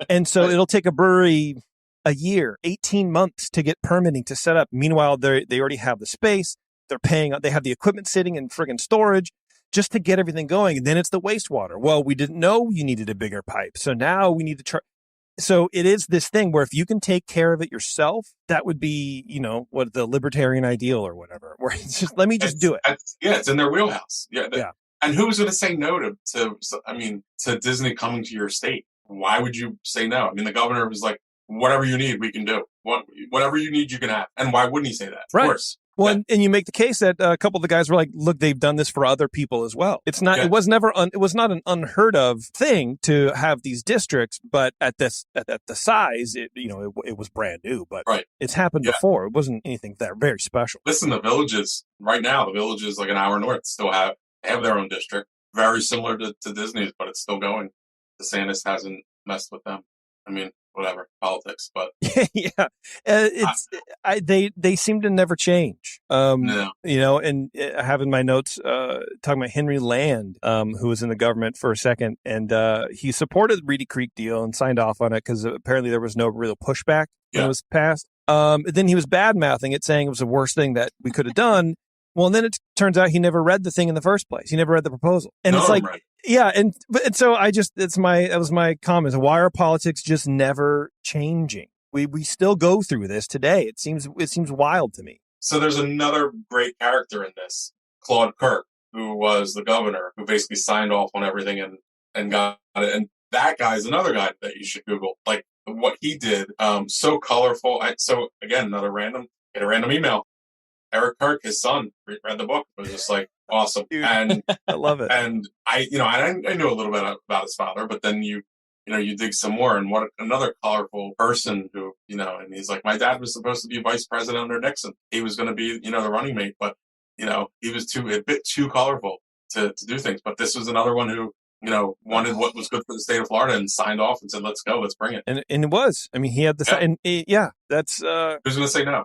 And so it'll take a brewery a year, 18 months to get permitting to set up. Meanwhile, they already have the space. They're paying. They have the equipment sitting in friggin' storage just to get everything going. And then it's the wastewater. Well, we didn't know you needed a bigger pipe. So now we need to try. So it is this thing where if you can take care of it yourself, that would be, what the libertarian ideal or whatever, where it's just, let me just do it. It's in their wheelhouse. Yeah. And who's going to say no to Disney coming to your state? Why would you say no? I mean, the governor was like, whatever you need, we can do. Whatever you need, you can have. And why wouldn't he say that? Of course. Well, yeah. And you make the case that a couple of the guys were like, look, they've done this for other people as well. It's not, it was not an unheard of thing to have these districts, but at the size, it was brand new, but it's happened before. It wasn't anything that very special. Listen, the villages right now, like an hour north still have their own district, very similar to Disney's, but it's still going. DeSantis hasn't messed with them. I mean, whatever, politics, but yeah, they seem to never change. No. And I have in my notes talking about Henry Land, who was in the government for a second, and he supported the Reedy Creek deal and signed off on it because apparently there was no real pushback when it was passed. Then he was bad mouthing it, saying it was the worst thing that we could have done. Well, and then it turns out he never read the thing in the first place. He never read the proposal, and it's like. Right. Yeah, and so that was my comment. Why are politics just never changing? We still go through this today. It seems wild to me. So there's another great character in this, Claude Kirk, who was the governor, who basically signed off on everything and got it. And that guy is another guy that you should Google. Like what he did, so colorful. So again, get a random email. Eric Kirk, his son, read the book. It was just like awesome. Dude, and I love it. And I knew a little bit about his father, but then you dig some more, and what another colorful person who, and he's like, my dad was supposed to be vice president under Nixon. He was going to be, the running mate, but, he was a bit too colorful to do things. But this was another one who, wanted what was good for the state of Florida and signed off and said, let's go, let's bring it. And it was. I mean, he had that's... Who's going to say no?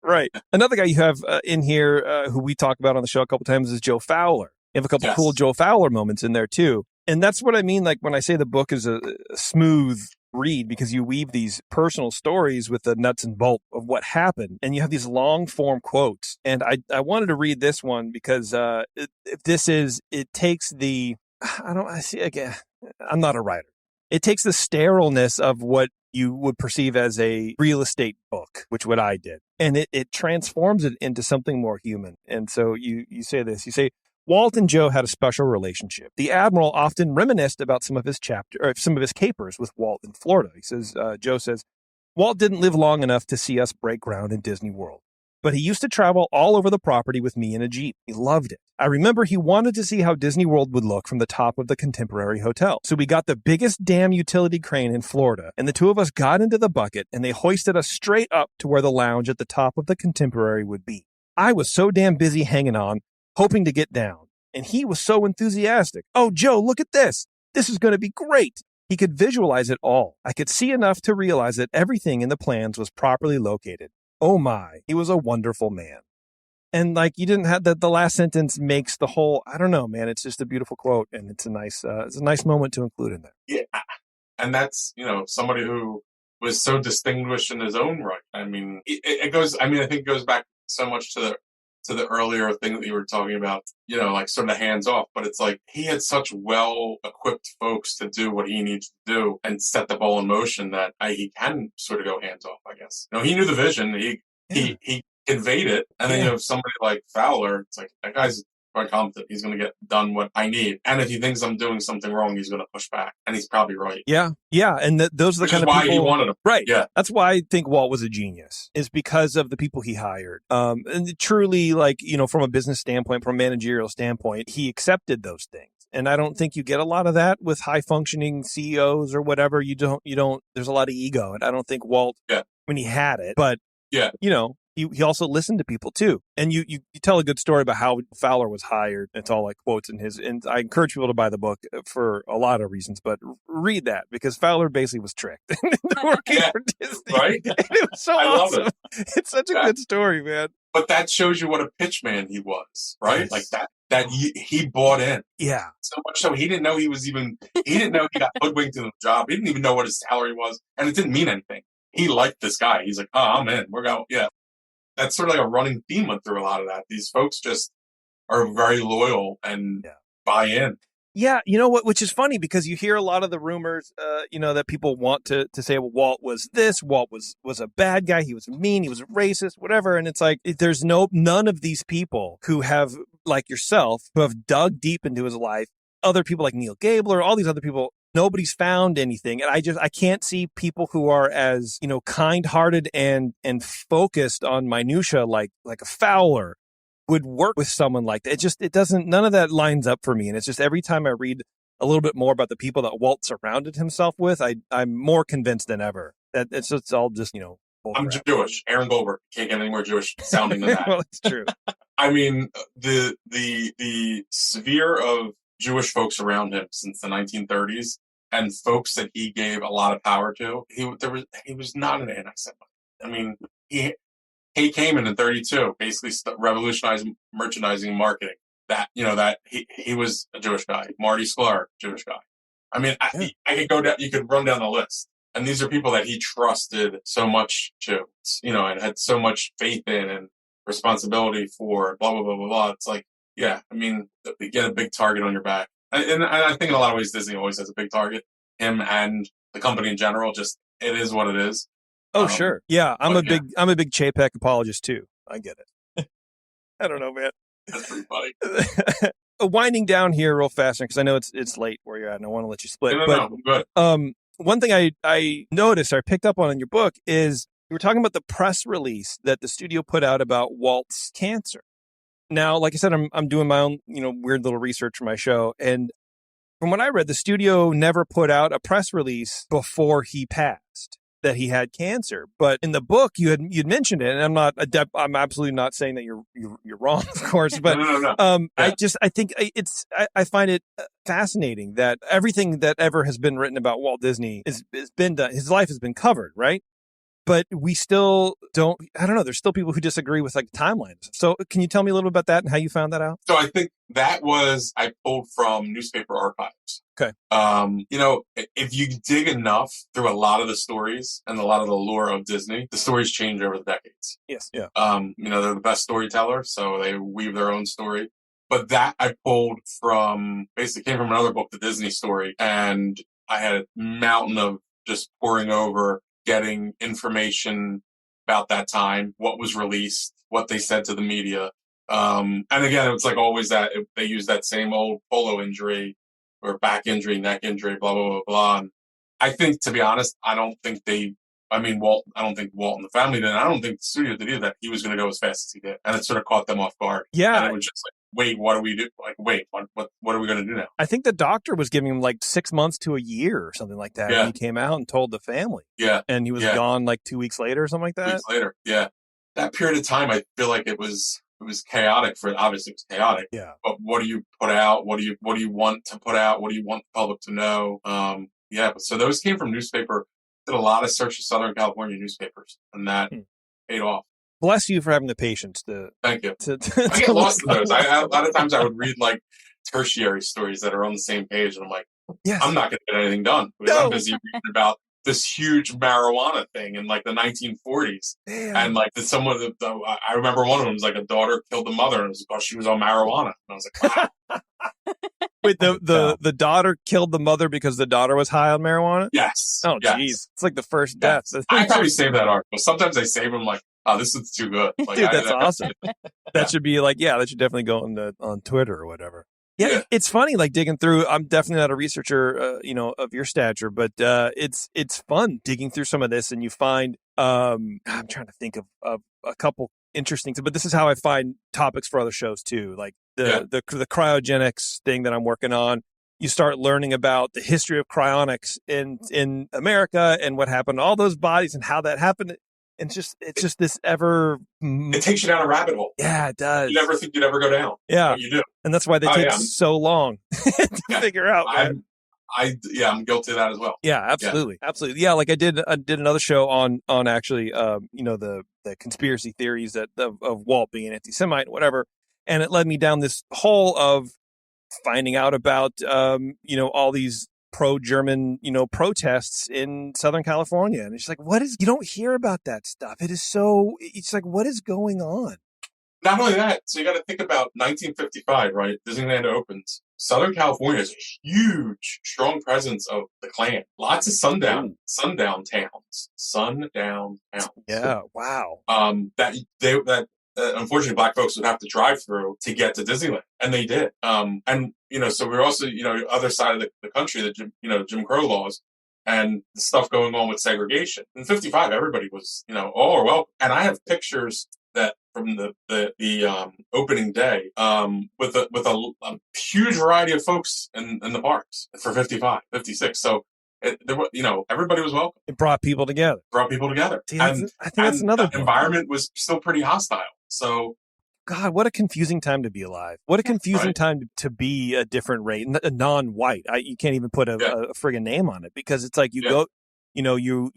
Right. Another guy you have in here who we talk about on the show a couple times is Joe Fowler. You have a couple cool Joe Fowler moments in there, too. And that's what I mean, like when I say the book is a smooth read, because you weave these personal stories with the nuts and bolts of what happened. And you have these long form quotes. And I wanted to read this one because it takes the... I'm not a writer. It takes the sterileness of what you would perceive as a real estate book, which what I did, and it transforms it into something more human. And so you say this, you say, Walt and Joe had a special relationship. The Admiral often reminisced about some of his capers with Walt in Florida. He says, Joe says, Walt didn't live long enough to see us break ground in Disney World, but he used to travel all over the property with me in a Jeep. He loved it. I remember he wanted to see how Disney World would look from the top of the Contemporary Hotel. So we got the biggest damn utility crane in Florida, and the two of us got into the bucket, and they hoisted us straight up to where the lounge at the top of the Contemporary would be. I was so damn busy hanging on, hoping to get down, and he was so enthusiastic. Oh, Joe, look at this. This is going to be great. He could visualize it all. I could see enough to realize that everything in the plans was properly located. Oh my, he was a wonderful man. And like you didn't have the last sentence makes the whole, I don't know, man, it's just a beautiful quote, and it's a nice moment to include in there. Yeah. And that's, somebody who was so distinguished in his own right. I mean, I think it goes back so much to the earlier thing that you were talking about, like sort of hands off, but it's like he had such well equipped folks to do what he needs to do and set the ball in motion that he can sort of go hands off, I guess. He knew the vision. He conveyed it. And then you have somebody like Fowler. It's like, that guy's quite competent. He's going to get done what I need. And if he thinks I'm doing something wrong, he's going to push back. And he's probably right. Yeah. Yeah. And those are the kind of people. Why he wanted him. Right. Yeah. That's why I think Walt was a genius, is because of the people he hired. And truly, like, from a business standpoint, from a managerial standpoint, he accepted those things. And I don't think you get a lot of that with high functioning CEOs or whatever. You don't, there's a lot of ego. And I don't think Walt, when he had it, but, he also listened to people too. And you tell a good story about how Fowler was hired. It's all like quotes in his, and I encourage people to buy the book for a lot of reasons, but read that because Fowler basically was tricked into working for Disney. Right? And it was so awesome. It's such a good story, man. But that shows you what a pitchman he was, right? Yes. Like that he bought in. Yeah. So much so he didn't know he got hoodwinked into the job. He didn't even know what his salary was. And it didn't mean anything. He liked this guy. He's like, oh, I'm in. We're going. Yeah. That's sort of like a running theme through a lot of that. These folks just are very loyal and buy in. Yeah, you know what? Which is funny because you hear a lot of the rumors, that people want to say, well, Walt was this, Walt was a bad guy, he was mean, he was racist, whatever. And it's like there's none of these people who have, like yourself, who have dug deep into his life. Other people like Neil Gabler, all these other people, nobody's found anything. And I can't see people who are as, kind-hearted and focused on minutia like a Fowler would work with someone like that. It doesn't, none of that lines up for me. And it's just every time I read a little bit more about the people that Walt surrounded himself with, I'm more convinced than ever that it's all just, I'm Jewish. Aaron Goldberg can't get any more Jewish sounding than that. Well, it's true. I mean, the sphere of Jewish folks around him since the 1930s and folks that he gave a lot of power to, he was not an anti-Semite. I mean, he came in 32, basically revolutionized merchandising and marketing. That he was a Jewish guy. Marty Sklar, Jewish guy. I mean, I could go down. You could run down the list, and these are people that he trusted so much to, and had so much faith in and responsibility for. Blah blah blah blah blah. It's like, yeah, I mean, you get a big target on your back, and I think in a lot of ways Disney always has a big target. Him and the company in general, just it is what it is. Oh, sure. Yeah. I'm a big Chapek apologist too. I get it. I don't know, man. That's pretty funny. Winding down here real fast, because I know it's late where you're at and I want to let you split. No, good. One thing I noticed or I picked up on in your book is you were talking about the press release that the studio put out about Walt's cancer. Now, like I said, I'm doing my own, weird little research for my show. And from what I read, the studio never put out a press release before he passed that he had cancer. But in the book, you'd mentioned it, and I'm absolutely not saying that you're wrong, of course. But no. I think I find it fascinating that everything that ever has been written about Walt Disney has been done. His life has been covered, right? But we still don't, I don't know, there's still people who disagree with like timelines. So can you tell me a little bit about that and how you found that out? So I think I pulled from newspaper archives. Okay. If you dig enough through a lot of the stories and a lot of the lore of Disney, the stories change over the decades. Yes. Yeah. They're the best storytellers, so they weave their own story. But that I pulled from, basically came from another book, The Disney Story. And I had a mountain of just pouring over, getting information about that time, what was released, what they said to the media. And again, it's like always that they use that same old polo injury or back injury, neck injury, blah, blah, blah, blah. And I think, to be honest, I don't think Walt and the family did. I don't think the studio did either, that he was going to go as fast as he did. And it sort of caught them off guard. Yeah. And it was just like, wait, what do we do? Like, wait, what are we going to do now? I think the doctor was giving him like 6 months to a year or something like that. Yeah. And he came out and told the family. Yeah. And he was gone like 2 weeks later or something like that. 2 weeks later. Yeah. That period of time, I feel like it was chaotic obviously it was chaotic. Yeah. But what do you put out? What do you want to put out? What do you want the public to know? So those came from newspaper. Did a lot of search of Southern California newspapers, and that paid off. Bless you for having the patience to. Thank you. To I get lost in those. A lot of times I would read like tertiary stories that are on the same page, and I'm like, yes. I'm not going to get anything done because I'm busy reading about this huge marijuana thing in like the 1940s. Damn. And like I remember one of them was like a daughter killed the mother, and it was because she was on marijuana. And I was like, wow. Wait, the daughter killed the mother because the daughter was high on marijuana? Yes. Oh, yes. geez. It's like the first death. I probably saved that article. Sometimes I save them like, oh, this is too good. Like, dude, that's awesome. That should be like, that should definitely go on Twitter or whatever. Yeah, it's funny, like digging through. I'm definitely not a researcher, of your stature, but it's fun digging through some of this, and you find. I'm trying to think of a couple interesting, but this is how I find topics for other shows too, like the cryogenics thing that I'm working on. You start learning about the history of cryonics in America and what happened to all those bodies and how that happened. it's just this ever. It takes you down a rabbit hole. Yeah, it does. You never think you'd ever go down. Yeah, but you do, and that's why they take so long to figure out. I'm guilty of that as well. Yeah, absolutely. Yeah, like I did another show on actually, the conspiracy theories of Walt being anti-Semite and whatever, and it led me down this hole of finding out about all these pro-German protests in Southern California, and it's like, you don't hear about that stuff. It's like, what is going on? Not only that, so you got to think about 1955, right? Disneyland opens. Southern California has a huge, strong presence of the Klan. Lots of sundown towns. Yeah, wow. That unfortunately black folks would have to drive through to get to Disneyland, and they did. So we're also, other side of the country, that Jim Crow laws and the stuff going on with segregation. In 55, everybody was, all are welcome. And I have pictures that from the opening day, with a huge variety of folks in the parks for 55, 56. So everybody was welcome. It brought people together. See, I think that's another the environment was still pretty hostile. So, God, what a confusing time to be alive. What a confusing time to be a different race, a non-white. You can't even put a friggin' name on it, because it's like you go, you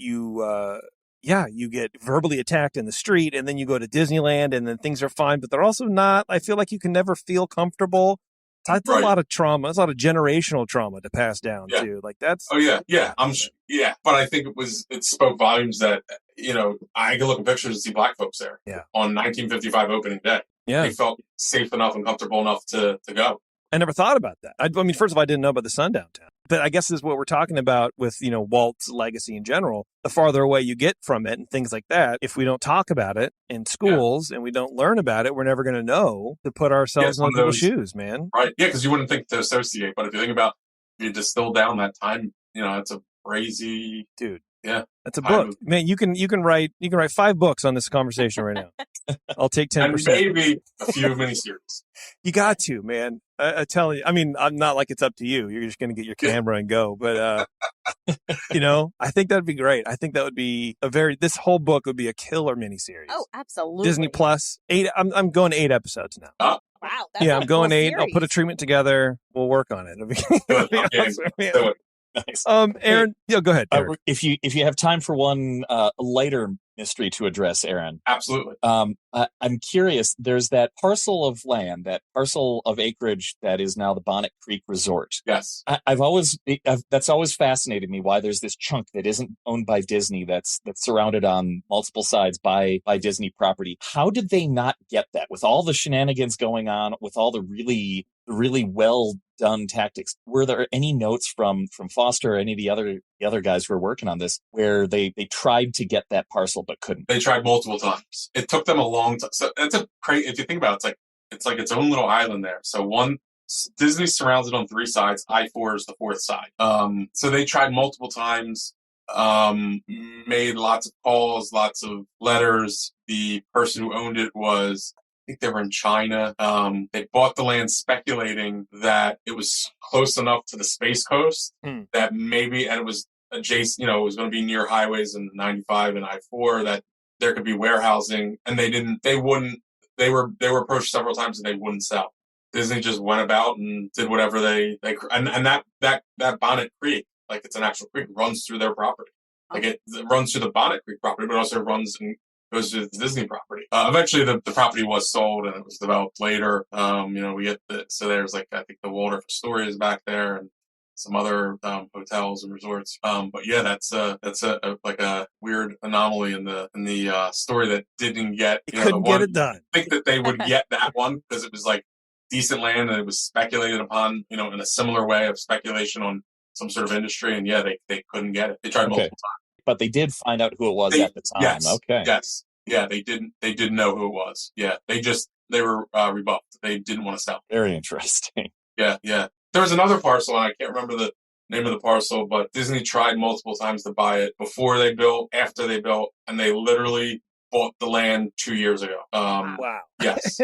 get verbally attacked in the street, and then you go to Disneyland, and then things are fine, but they're also not. I feel like you can never feel comfortable. That's a lot of trauma. It's a lot of generational trauma to pass down too. Like that's. Oh yeah. But I think it spoke volumes that I can look at pictures and see black folks there. Yeah. On 1955 opening day. Yeah. They felt safe enough and comfortable enough to go. I never thought about that. I mean, first of all, I didn't know about the sundown town. But I guess this is what we're talking about with, Walt's legacy in general. The farther away you get from it and things like that, if we don't talk about it in schools and we don't learn about it, we're never going to know to put ourselves in people's shoes, man. Right. Yeah, because you wouldn't think to associate. But if you think about, if you distill down that time, it's a crazy... Dude. Yeah. That's a book. Man, you can write 5 books on this conversation right now. I'll take 10%. And maybe a few miniseries. You got to, man. I tell you, I mean, I'm not like it's up to you. You're just going to get your camera and go. But, I think that'd be great. I think that would be this whole book would be a killer miniseries. Oh, absolutely. Disney Plus, 8. I'm going 8 episodes now. Wow. That's I'm going 8. series. I'll put a treatment together. We'll work on it. It'll be awesome, man. Nice. Aaron, go ahead. If you have time for one lighter mystery to address, Aaron. Absolutely. I'm curious. There's that parcel of land, that parcel of acreage that is now the Bonnet Creek Resort. Yes. That's always fascinated me, why there's this chunk that isn't owned by Disney that's surrounded on multiple sides by Disney property. How did they not get that with all the shenanigans going on, with all the really well done tactics? Were there any notes from Foster or any of the other guys who were working on this where they tried to get that parcel but couldn't? They tried multiple times. It took them a long time. So that's if you think about it, it's like its own little island there. So Disney surrounds it on 3 sides. I-4 is the 4th side. So they tried multiple times, made lots of calls, lots of letters. The person who owned it was, I think they were in China. They bought the land speculating that it was close enough to the Space Coast that maybe, and it was adjacent, it was going to be near highways in 95 and I-4, that there could be warehousing, and they were approached several times and they wouldn't sell. Disney just went about and did whatever and that Bonnet Creek, like it's an actual creek, runs through their property. Like it runs through the Bonnet Creek property, but also runs and goes to the Disney property. Eventually the property was sold and it was developed later. We get so there's I think the Waldorf Astoria is back there and some other hotels and resorts. But yeah, that's a weird anomaly in the story that didn't get, couldn't get it done. I think that they would get that one because it was decent land and it was speculated upon, in a similar way of speculation on some sort of industry. And yeah, they couldn't get it. They tried multiple times. But they did find out who it was at the time. Yes. Okay. Yes. Yeah, they didn't know who it was. Yeah. They were rebuffed. They didn't want to sell. Very interesting. Yeah. Yeah. There was another parcel, and I can't remember the name of the parcel, but Disney tried multiple times to buy it before they built, after they built, and they literally bought the land 2 years ago. Wow. Yes.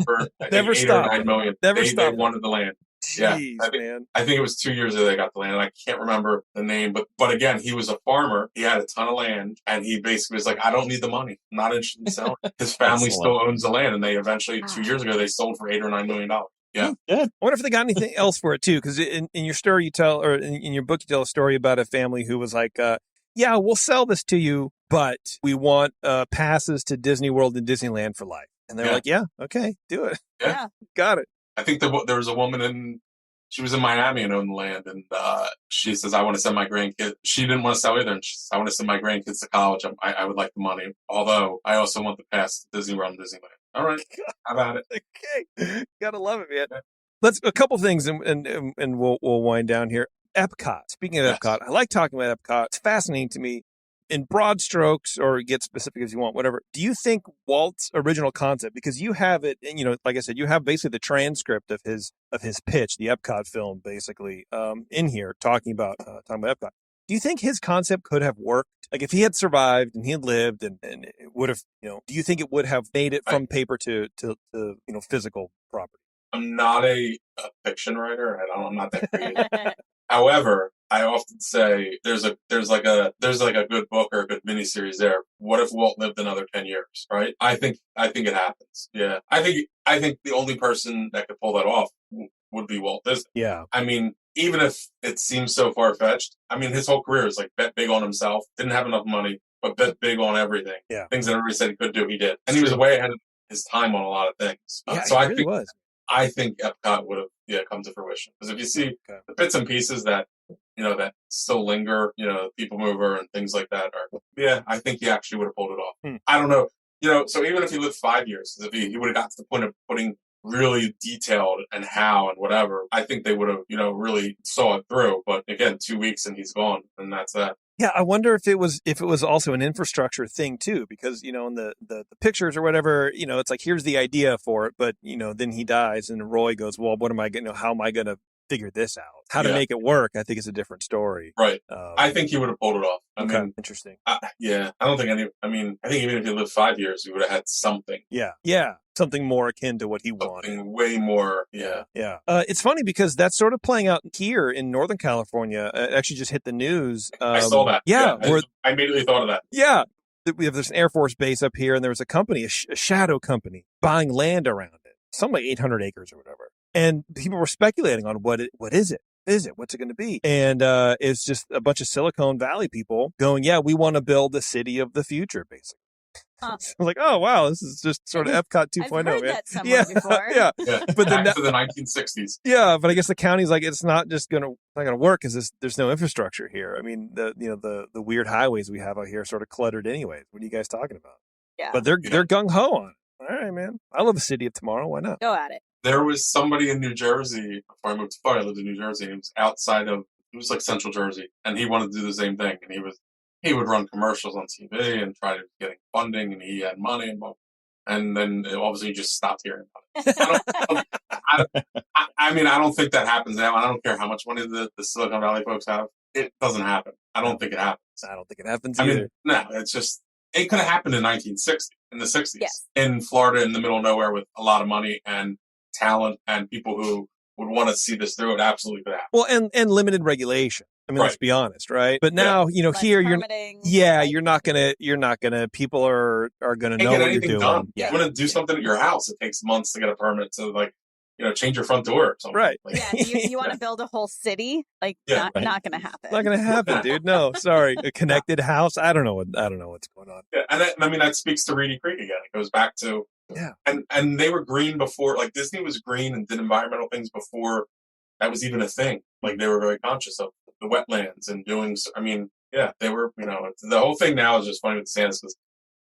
For Never 8 stopped. or 9 million. Never they stopped. wanted the land. Yeah, Jeez, man. I think it was 2 years ago they got the land. And I can't remember the name, but again, he was a farmer. He had a ton of land, and he basically was like, "I don't need the money. I'm not interested in selling." His family still owns the land, and they eventually 2 years ago they sold for $8 or $9 million. Yeah. Good. I wonder if they got anything else for it too, because in your story you tell, or in your book you tell a story about a family who was like, "Yeah, we'll sell this to you, but we want passes to Disney World and Disneyland for life." And they're like, "Yeah, okay, do it. Yeah. Got it." I think there was a woman she was in Miami and owned the land, and she says, "I want to send my grandkids." She didn't want to sell either, and she says, "I want to send my grandkids to college. I would like the money, although I also want the pass to Disney World and Disneyland." All right, how about it? Okay, gotta love it, man. Let's a couple things, and we'll wind down here. Epcot. Speaking of Epcot, I like talking about Epcot. It's fascinating to me. In broad strokes, or get specific as you want, whatever. Do you think Walt's original concept, because you have it, and like I said, you have basically the transcript of his pitch, the Epcot film, basically, in here talking about Epcot. Do you think his concept could have worked? Like if he had survived and he had lived, and it would have, do you think it would have made it from paper to physical property? I'm not a fiction writer. I'm not that creative. However, I often say there's like a good book or a good miniseries there. What if Walt lived another 10 years? Right? I think it happens. Yeah. I think the only person that could pull that off would be Walt Disney. Yeah. I mean, even if it seems so far fetched, I mean, his whole career is like bet big on himself. Didn't have enough money, but bet big on everything. Yeah. Things that everybody said he could do, he did, and he was way ahead of his time on a lot of things. Yeah, so he I really think was. I think Epcot would have come to fruition, because if you see the bits and pieces that that still linger, People Mover and things like that I think he actually would have pulled it off. I don't know, so even if he lived 5 years, if he would have got to the point of putting really detailed and how and whatever, I think they would have, really saw it through. But again, 2 weeks and he's gone, and that's that. Yeah, I wonder if it was also an infrastructure thing too, because in the pictures or whatever, it's like here's the idea for it, but then he dies and Roy goes, well, what am I going? How am I going to figure this out? How to make it work? I think it's a different story. Right. I think he would have pulled it off. I mean, interesting. I don't think I think even if he lived 5 years, he would have had something. Yeah. Something more akin to what he wanted. Something way more. Yeah. It's funny because that's sort of playing out here in Northern California. It actually just hit the news. I saw that. Yeah. I immediately thought of that. Yeah. There's an Air Force base up here, and there was a company, a shadow company, buying land around it. Something like 800 acres or whatever. And people were speculating on what is it? What's it going to be? And it's just a bunch of Silicon Valley people going, yeah, we want to build the city of the future, basically. I was like, oh, wow, this is just sort of Epcot 2.0. I've heard that somewhere before. Yeah. But back to the 1960s. Yeah, but I guess the county's like, it's not going to work because there's no infrastructure here. I mean, the weird highways we have out here are sort of cluttered anyways. What are you guys talking about? Yeah. But they're gung-ho on it. All right, man. I love the city of tomorrow. Why not? Go at it. There was somebody in New Jersey before I moved to Florida. I lived in New Jersey, and it was like Central Jersey, and he wanted to do the same thing. And he would run commercials on TV and try to getting funding, and he had money, and then obviously you just stopped hearing about it. I don't think that happens now. I don't care how much money the Silicon Valley folks have. It doesn't happen. I don't think it happens. I don't think it happens either. No, it's just, it could have happened in 1960, in the 60s, yes. In Florida, in the middle of nowhere, with a lot of money and talent and people who would want to see this through. It absolutely could happen. Well, and limited regulation. I mean, let's be honest, right? But now, here you're not gonna. People are gonna know what you're doing. Done. Yeah. You want to do something at your house? It takes months to get a permit to change your front door or something. Right. You want to build a whole city? Not gonna happen. Not gonna happen, dude. No, sorry. A connected house. I don't know what's going on. Yeah, and that speaks to Reedy Creek again. It goes back to and they were green before. Like Disney was green and did environmental things before that was even a thing. Like they were very conscious of the wetlands and doing. I mean, they were. The whole thing now is just funny with DeSantis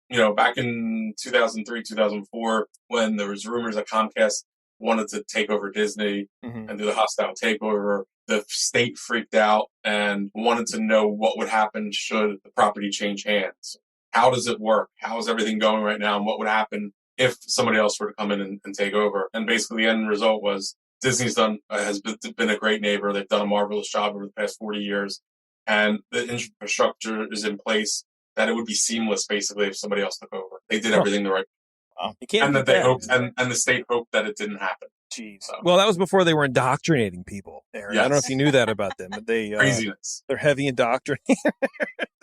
because back in 2003, 2004, when there was rumors that Comcast wanted to take over Disney and do the hostile takeover, the state freaked out and wanted to know what would happen should the property change hands. How does it work? How is everything going right now? And what would happen if somebody else were to come in and take over? And basically the end result was Disney's has been a great neighbor. They've done a marvelous job over the past 40 years. And the infrastructure is in place that it would be seamless, basically, if somebody else took over. They did everything the right way. Wow. You can't and that they hoped, and the state hoped that it didn't happen. Jeez. So. Well, that was before they were indoctrinating people, Aaron. I don't know Yes. if you knew that about them, but Craziness. they're heavy indoctrinating.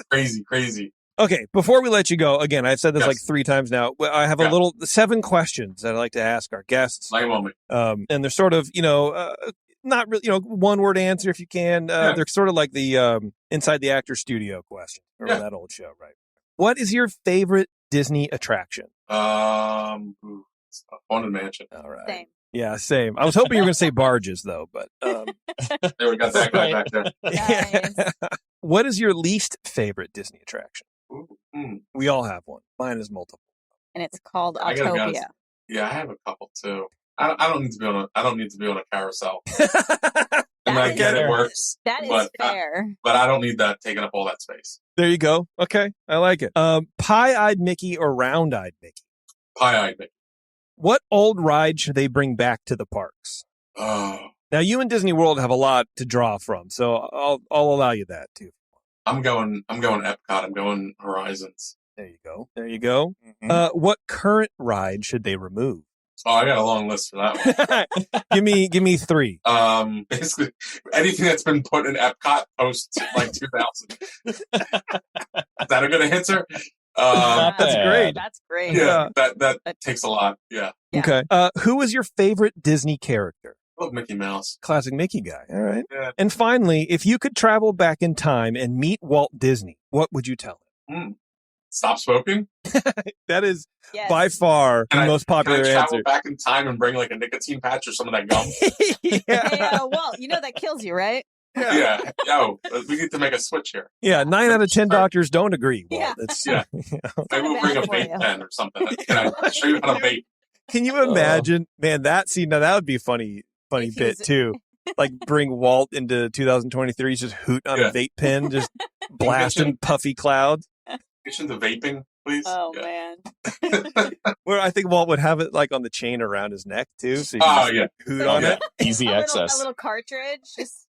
Crazy. Okay, before we let you go, again, I've said this Yes. like 3 times now. I have a little 7 questions that I like to ask our guests. Lay 'em on me. And they're sort of, not really, one word answer if you can. They're sort of like the inside the actor studio question. Remember that old show, right? What is your favorite Disney attraction? Haunted Mansion. All right. Same. Yeah, same. I was hoping you were going to say barges, though, but There we got that guy back there. Nice. What is your least favorite Disney attraction? Ooh, We all have one. Mine is multiple. And it's called I gotta be honest. Autopia. Yeah, I have a couple too. I don't need to be on a carousel. I mean, I is get it fair. works. That is but, fair. But I don't need that taking up all that space. There you go. Okay, I like it. Pie-eyed Mickey or round-eyed Mickey? Pie-eyed Mickey. What old ride should they bring back to the parks? Oh, Now, you and Disney World have a lot to draw from, so I'll allow you that too. I'm going Epcot. I'm going Horizons. There you go. There you go. Mhm. What current ride should they remove? Oh, I got a long list for that one. give me 3. Basically anything that's been put in Epcot post like 2000. Is that a good answer? Not That's bad. great. That's great. Yeah. That takes a lot. Yeah. Yeah. Okay. Who is your favorite Disney character? I love Mickey Mouse. Classic Mickey guy. All right. Yeah. And finally, if you could travel back in time and meet Walt Disney, what would you tell Stop smoking. him? That is Yes. by far the most Can popular I travel answer. back in time and bring like a nicotine patch or some of that gum? Yeah. Hey, Walt, you know that kills you, right? Yeah. Yo, we need to make a switch here. Yeah, 9 out of 10 doctors don't agree. Walt. Yeah. It's, Yeah. you know. Maybe we'll bring a bad for vape you. pen or something. Can I show you how to vape? Can you imagine, man, now that would be a funny If bit he's- too. Like bring Walt into 2023, he's just hooting on a Yeah. vape pen, just blasting puffy clouds. Get into vaping, please. Oh, Yeah. man. Where I think Walt would have it like on the chain around his neck too. So you Oh, can yeah. just hoot So on yeah. it. Easy A access. little cartridge just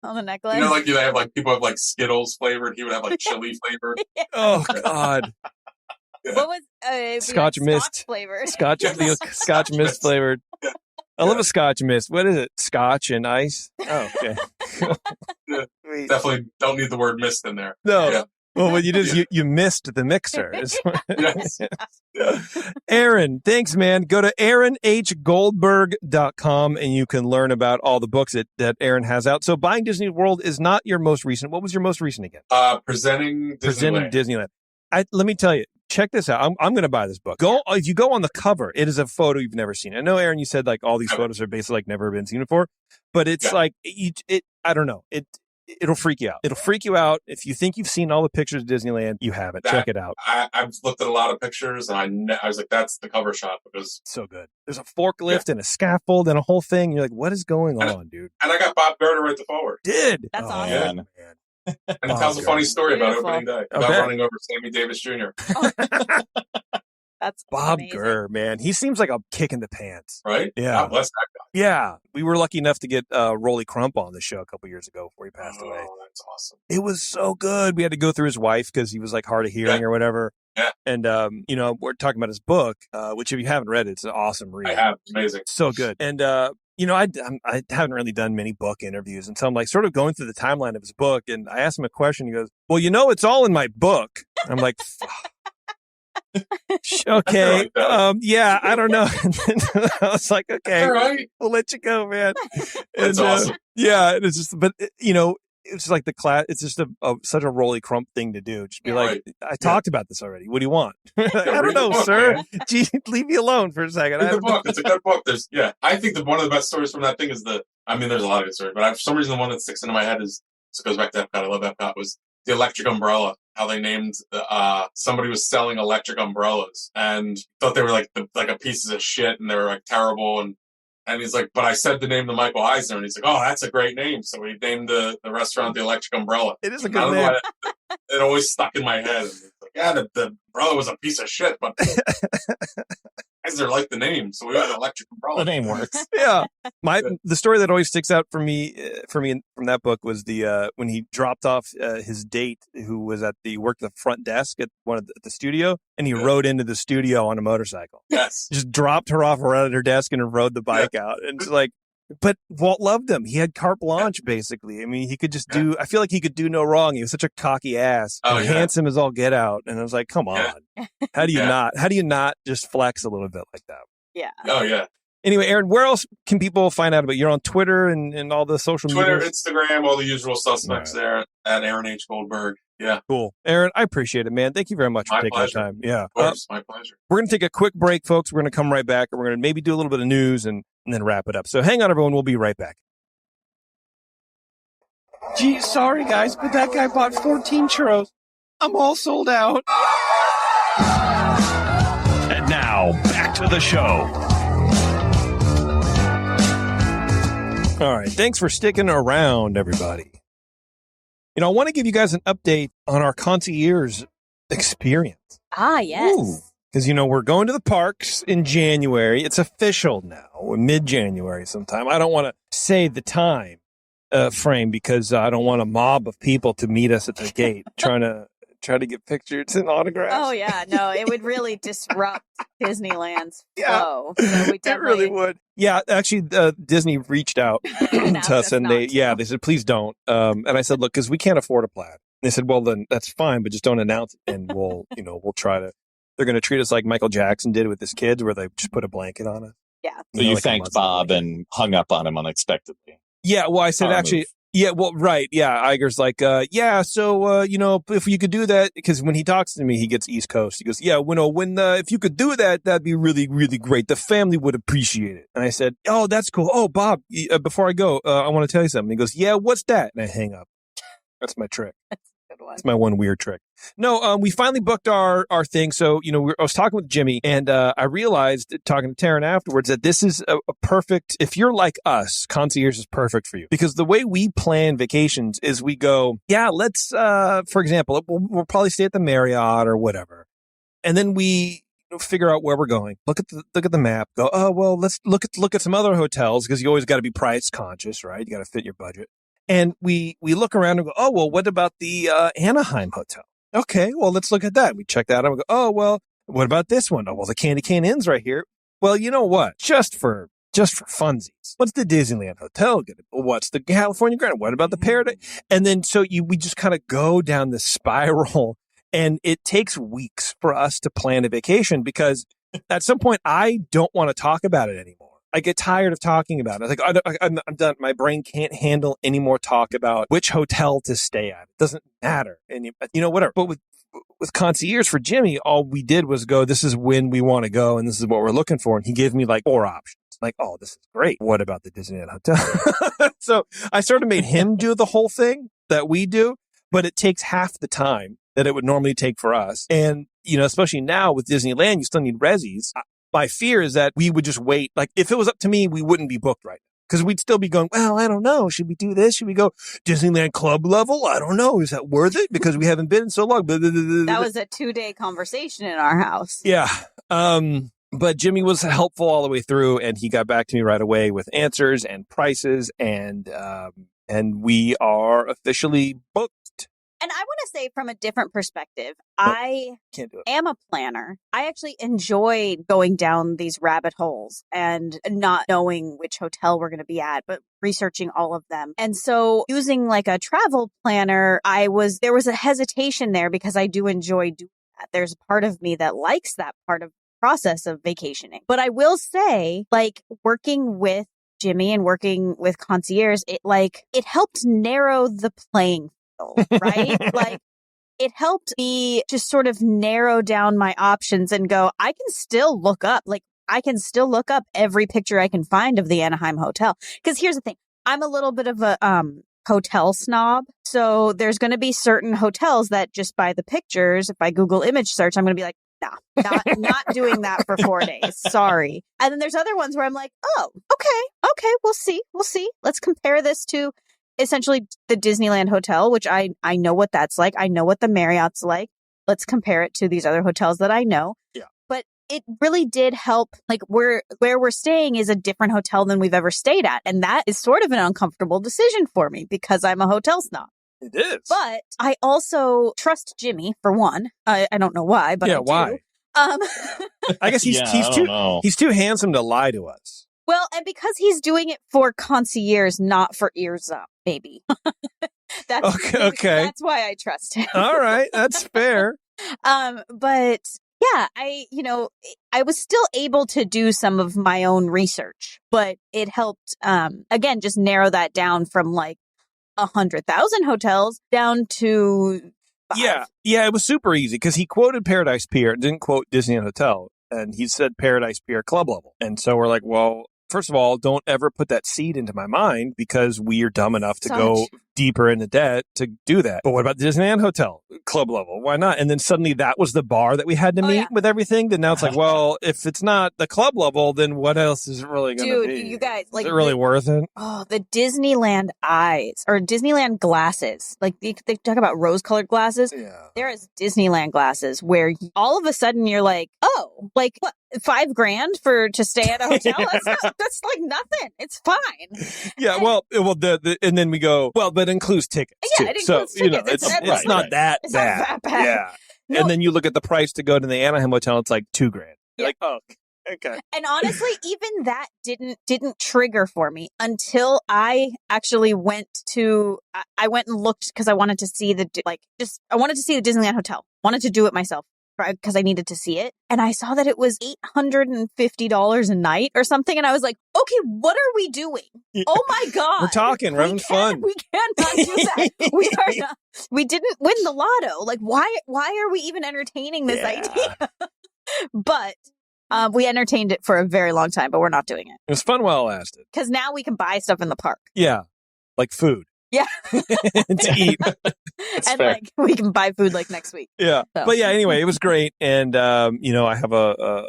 on the necklace. You know, like they have like people have like Skittles flavored. He would have like chili flavored. Oh God. What was it'd be Scotch like mist. flavored? Scotch Yes. Scotch mist flavored. Yeah. I love a Scotch mist. What is it? Scotch and ice? Oh, okay. Yeah. Sweet. Definitely don't need the word mist in there. No. Yeah. Well, what you did is you missed the mixer. Yes. Yeah. Aaron, thanks, man. Go to AaronHGoldberg.com and you can learn about all the books that Aaron has out. So Buying Disney World is not your most recent. What was your most recent again? Presenting Presenting Disneyland. Disneyland. Let me tell you, check this out. I'm going to buy this book. If you go on the cover, it is a photo you've never seen. I know, Aaron, you said like all these photos are basically like never been seen before, but it's like I don't know. It'll freak you out. It'll freak you out if you think you've seen all the pictures of Disneyland. You haven't. Check it out. I've looked at a lot of pictures and I was like, that's the cover shot because. So good. There's a forklift and a scaffold and a whole thing. You're like, what is going on, dude? And I got Bob Gurr to write the forward. Did That's awesome. man. And it Bob tells a Gurr. funny story about Beautiful. opening day. About Okay. running over Sammy Davis Jr. That's Bob amazing. Gurr, man. He seems like a kick in the pants. Right? Yeah. God bless that Yeah. We were lucky enough to get Rolly Crump on the show a couple years ago before he guy. passed away. Oh, that's awesome. It was so good. We had to go through his wife because he was like hard of hearing or whatever. Yeah. And, we're talking about his book, which if you haven't read it, it's an awesome read. I have. It's amazing. So good. And, I haven't really done many book interviews. And so I'm like sort of going through the timeline of his book. And I asked him a question. He goes, well, it's all in my book. I'm like, okay. Yeah, I don't know. And then I was like, okay, All right. we'll let you go, man. That's And, awesome. Yeah. It's just, but it's like the class. It's just such a Rolly Crump thing to do. Just be Yeah. like, I talked about this already. What do you want? I don't read the know, book, sir. man. Gee, leave me alone for a second. Read the book. It's a good book. I think one of the best stories from that thing is there's a lot of good stories, but for some reason the one that sticks into my head it goes back to Epcot. I love Epcot. Was the electric umbrella. How they named somebody was selling electric umbrellas and thought they were like a pieces of shit and they were like terrible and he's like, but I said the name to Michael Eisner and he's like, oh, that's a great name. So he named the restaurant the Electric Umbrella. It is a I good don't name. know why it always stuck in my head. It's like, yeah, the umbrella was a piece of shit, but guys are like the name, so we got an electric umbrella. The name works. Yeah. The story that always sticks out for me from that book was the when he dropped off his date who was worked the front desk at the studio, and he rode into the studio on a motorcycle. Yes. Just dropped her off right at her desk and rode the bike out. And it's like, but Walt loved him. He had carte blanche, basically. I mean, he could just I feel like he could do no wrong. He was such a cocky ass. Handsome as all get out. And I was like, come on. How do you not just flex a little bit like that? Yeah. Oh, yeah. Anyway, Aaron, where else can people find out about you? You're on Twitter and all the social media? Twitter, Instagram, all the usual suspects there at Aaron H. Goldberg. Yeah. Cool. Aaron, I appreciate it, man. Thank you very much for taking the time. Yeah. Of course, my pleasure. We're going to take a quick break, folks. We're going to come right back, and we're going to maybe do a little bit of news and then wrap it up. So hang on, everyone. We'll be right back. Gee, sorry, guys, but that guy bought 14 churros. I'm all sold out. And now, back to the show. All right. Thanks for sticking around, everybody. I want to give you guys an update on our concierge experience. Ah, yes. Because, we're going to the parks in January. It's official now, mid-January sometime. I don't want to say the time frame because I don't want a mob of people to meet us at the gate trying to get pictures and autographs. Oh, yeah. No, it would really disrupt Disneyland's flow. So we it really would. Yeah, actually, Disney reached out to us and they said, please don't. And I said, look, because we can't afford a plaid. They said, well, then that's fine, but just don't announce it. And we'll try to, they're going to treat us like Michael Jackson did with his kids where they just put a blanket on us. Yeah. So you thanked Bob and hung up on him unexpectedly. Yeah, well, I said actually, yeah, well, right. Yeah, Iger's like, so, if you could do that, because when he talks to me, he gets East Coast. He goes, yeah, if you could do that, that'd be really, really great. The family would appreciate it. And I said, oh, that's cool. Oh, Bob, before I go, I want to tell you something. He goes, yeah, what's that? And I hang up. That's my trick. That's a good one. That's my one weird trick. No, we finally booked our thing. So, I was talking with Jimmy and I realized, talking to Taryn afterwards, that this is a perfect, if you're like us, concierge is perfect for you. Because the way we plan vacations is we go, yeah, let's, for example, we'll probably stay at the Marriott or whatever. And then we figure out where we're going. Look at the map. Go, oh, well, let's look at some other hotels because you always got to be price conscious, right? You got to fit your budget. And we look around and go, oh, well, what about the Anaheim hotel? Okay, well, let's look at that. We check that out and we go, oh, well, what about this one? Oh, well, the Candy Cane Inn's right here. Well, you know what? Just for funsies. What's the Disneyland Hotel? What's the California Grand? What about the Paradise? And then we just kind of go down this spiral, and it takes weeks for us to plan a vacation because at some point I don't want to talk about it anymore. I get tired of talking about it. I was like, I'm done. My brain can't handle any more talk about which hotel to stay at. It doesn't matter. And whatever. But with concierge for Jimmy, all we did was go, this is when we want to go. And this is what we're looking for. And he gave me like 4 options. Like, oh, this is great. What about the Disneyland Hotel? So I sort of made him do the whole thing that we do, but it takes half the time that it would normally take for us. And, especially now with Disneyland, you still need resis. My fear is that we would just wait. Like, if it was up to me, we wouldn't be booked right now. Because we'd still be going, well, I don't know. Should we do this? Should we go Disneyland Club level? I don't know. Is that worth it? Because we haven't been in so long. That was a 2-day conversation in our house. Yeah. But Jimmy was helpful all the way through, and he got back to me right away with answers and prices, and we are officially booked. And I want to say from a different perspective, I am a planner. I actually enjoy going down these rabbit holes and not knowing which hotel we're going to be at, but researching all of them. And so using like a travel planner, there was a hesitation there because I do enjoy doing that. There's a part of me that likes that part of the process of vacationing. But I will say, like, working with Jimmy and working with concierge, it helped narrow the playing field, right? Like, it helped me just sort of narrow down my options and go, I can still look up every picture I can find of the Anaheim hotel. Because here's the thing, I'm a little bit of a hotel snob. So there's going to be certain hotels that just by the pictures, if I Google image search, I'm going to be like, nah, not doing that for 4 days. Sorry. And then there's other ones where I'm like, oh, okay, we'll see. Let's compare this to essentially the Disneyland Hotel, which I know what that's like. I know what the Marriott's like. Let's compare it to these other hotels that I know. Yeah. But it really did help. Like where we're staying is a different hotel than we've ever stayed at. And that is sort of an uncomfortable decision for me because I'm a hotel snob. It is. But I also trust Jimmy for one. I don't know why, but I do. Why? I guess he's too handsome to lie to us. Well, and because he's doing it for concierge, not for EarzUp, maybe. Okay. That's why I trust him. All right, that's fair. But yeah, I was still able to do some of my own research, but it helped, again, just narrow that down from like 100,000 hotels down to 5. Yeah, it was super easy because he quoted Paradise Pier, didn't quote Disneyland Hotel, and he said Paradise Pier Club level. And so we're like, well, first of all, don't ever put that seed into my mind because we are dumb enough to go deeper into debt to do that. But what about the Disneyland Hotel Club level? Why not? And then suddenly that was the bar that we had to meet with everything. Then now it's like, well, if it's not the club level, then what else is it really going to be? Dude, you guys, like, is it really worth it? Oh, the Disneyland eyes or Disneyland glasses. Like they talk about rose-colored glasses. Yeah. There is Disneyland glasses where all of a sudden you're like, oh, like what? $5,000 to stay at a hotel? That's like nothing. It's fine. Yeah, well, and then we go, well, but it includes tickets. Yeah, too. it includes tickets. It's not that bad. Yeah. No. And then you look at the price to go to the Anaheim hotel, it's like $2,000. You're like, oh, okay. And honestly, even that didn't trigger for me until I actually went and looked because I wanted to see the Disneyland hotel. Wanted to do it myself. Because I needed to see it. And I saw that it was $850 a night or something. And I was like, okay, what are we doing? Oh my God. We're talking. We're having fun. We cannot do that. We didn't win the lotto. Like, why are we even entertaining this idea? But we entertained it for a very long time, but we're not doing it. It was fun while it lasted. Because now we can buy stuff in the park. Yeah. Like food. Yeah. To eat. And fair. Like we can buy food like next week. Yeah. So. But yeah, anyway, it was great. And, I have a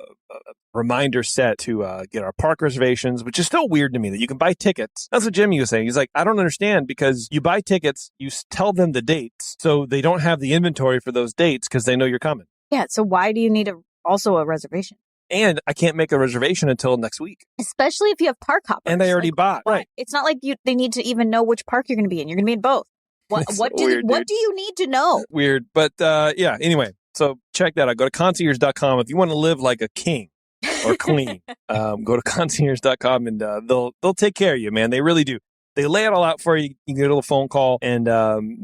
reminder set to get our park reservations, which is still weird to me that you can buy tickets. That's what Jimmy was saying. He's like, I don't understand because you buy tickets, you tell them the dates, so they don't have the inventory for those dates because they know you're coming. Yeah. So why do you need also a reservation? And I can't make a reservation until next week. Especially if you have park hoppers. And I already bought. Right. It's not like they need to even know which park you're going to be in. You're going to be in both. What do you need to know? Weird. But anyway, so check that out. Go to concierge.com. If you want to live like a king or queen, go to concierge.com and they'll take care of you, man. They really do. They lay it all out for you. You can get a little phone call and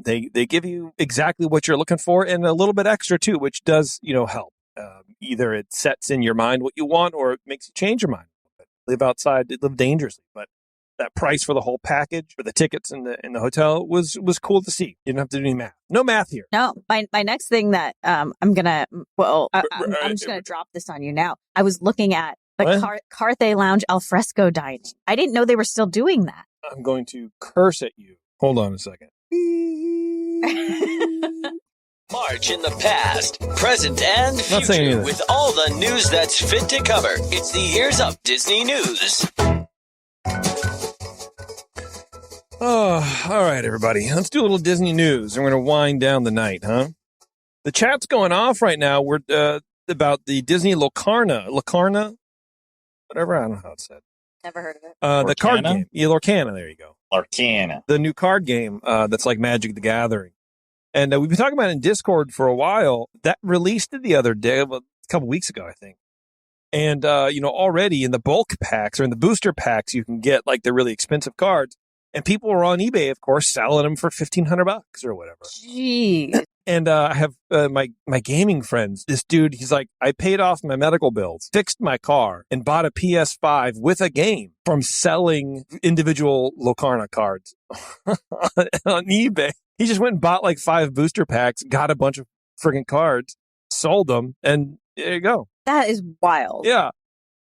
they give you exactly what you're looking for and a little bit extra too, which does, help. Either it sets in your mind what you want or it makes you change your mind. Live outside, live dangerously. But that price for the whole package, for the tickets in the hotel was cool to see. You didn't have to do any math. No math here. No, my next thing that I'm just gonna drop this on you now. I was looking at the Carthay Lounge alfresco dining. I didn't know they were still doing that. I'm going to curse at you. Hold on a second. March in the past, present, and future with all the news that's fit to cover. It's the EarzUp Disney News. Oh, all right, everybody. Let's do a little Disney news. We're going to wind down the night, huh? The chat's going off right now. We're about the Disney Locarno, whatever. I don't know how it's said. Never heard of it. The card game. Yeah, Lorcana. There you go. Lorcana. The new card game that's like Magic the Gathering. And we've been talking about it in Discord for a while. That released the other day, a couple weeks ago, I think. And, already in the bulk packs or in the booster packs, you can get like the really expensive cards. And people were on eBay, of course, selling them for $1,500 or whatever. Jeez. And I have my gaming friends. This dude, he's like, I paid off my medical bills, fixed my car, and bought a PS5 with a game from selling individual Locarno cards on eBay. He just went and bought like 5 booster packs, got a bunch of friggin' cards, sold them, and there you go. That is wild. Yeah.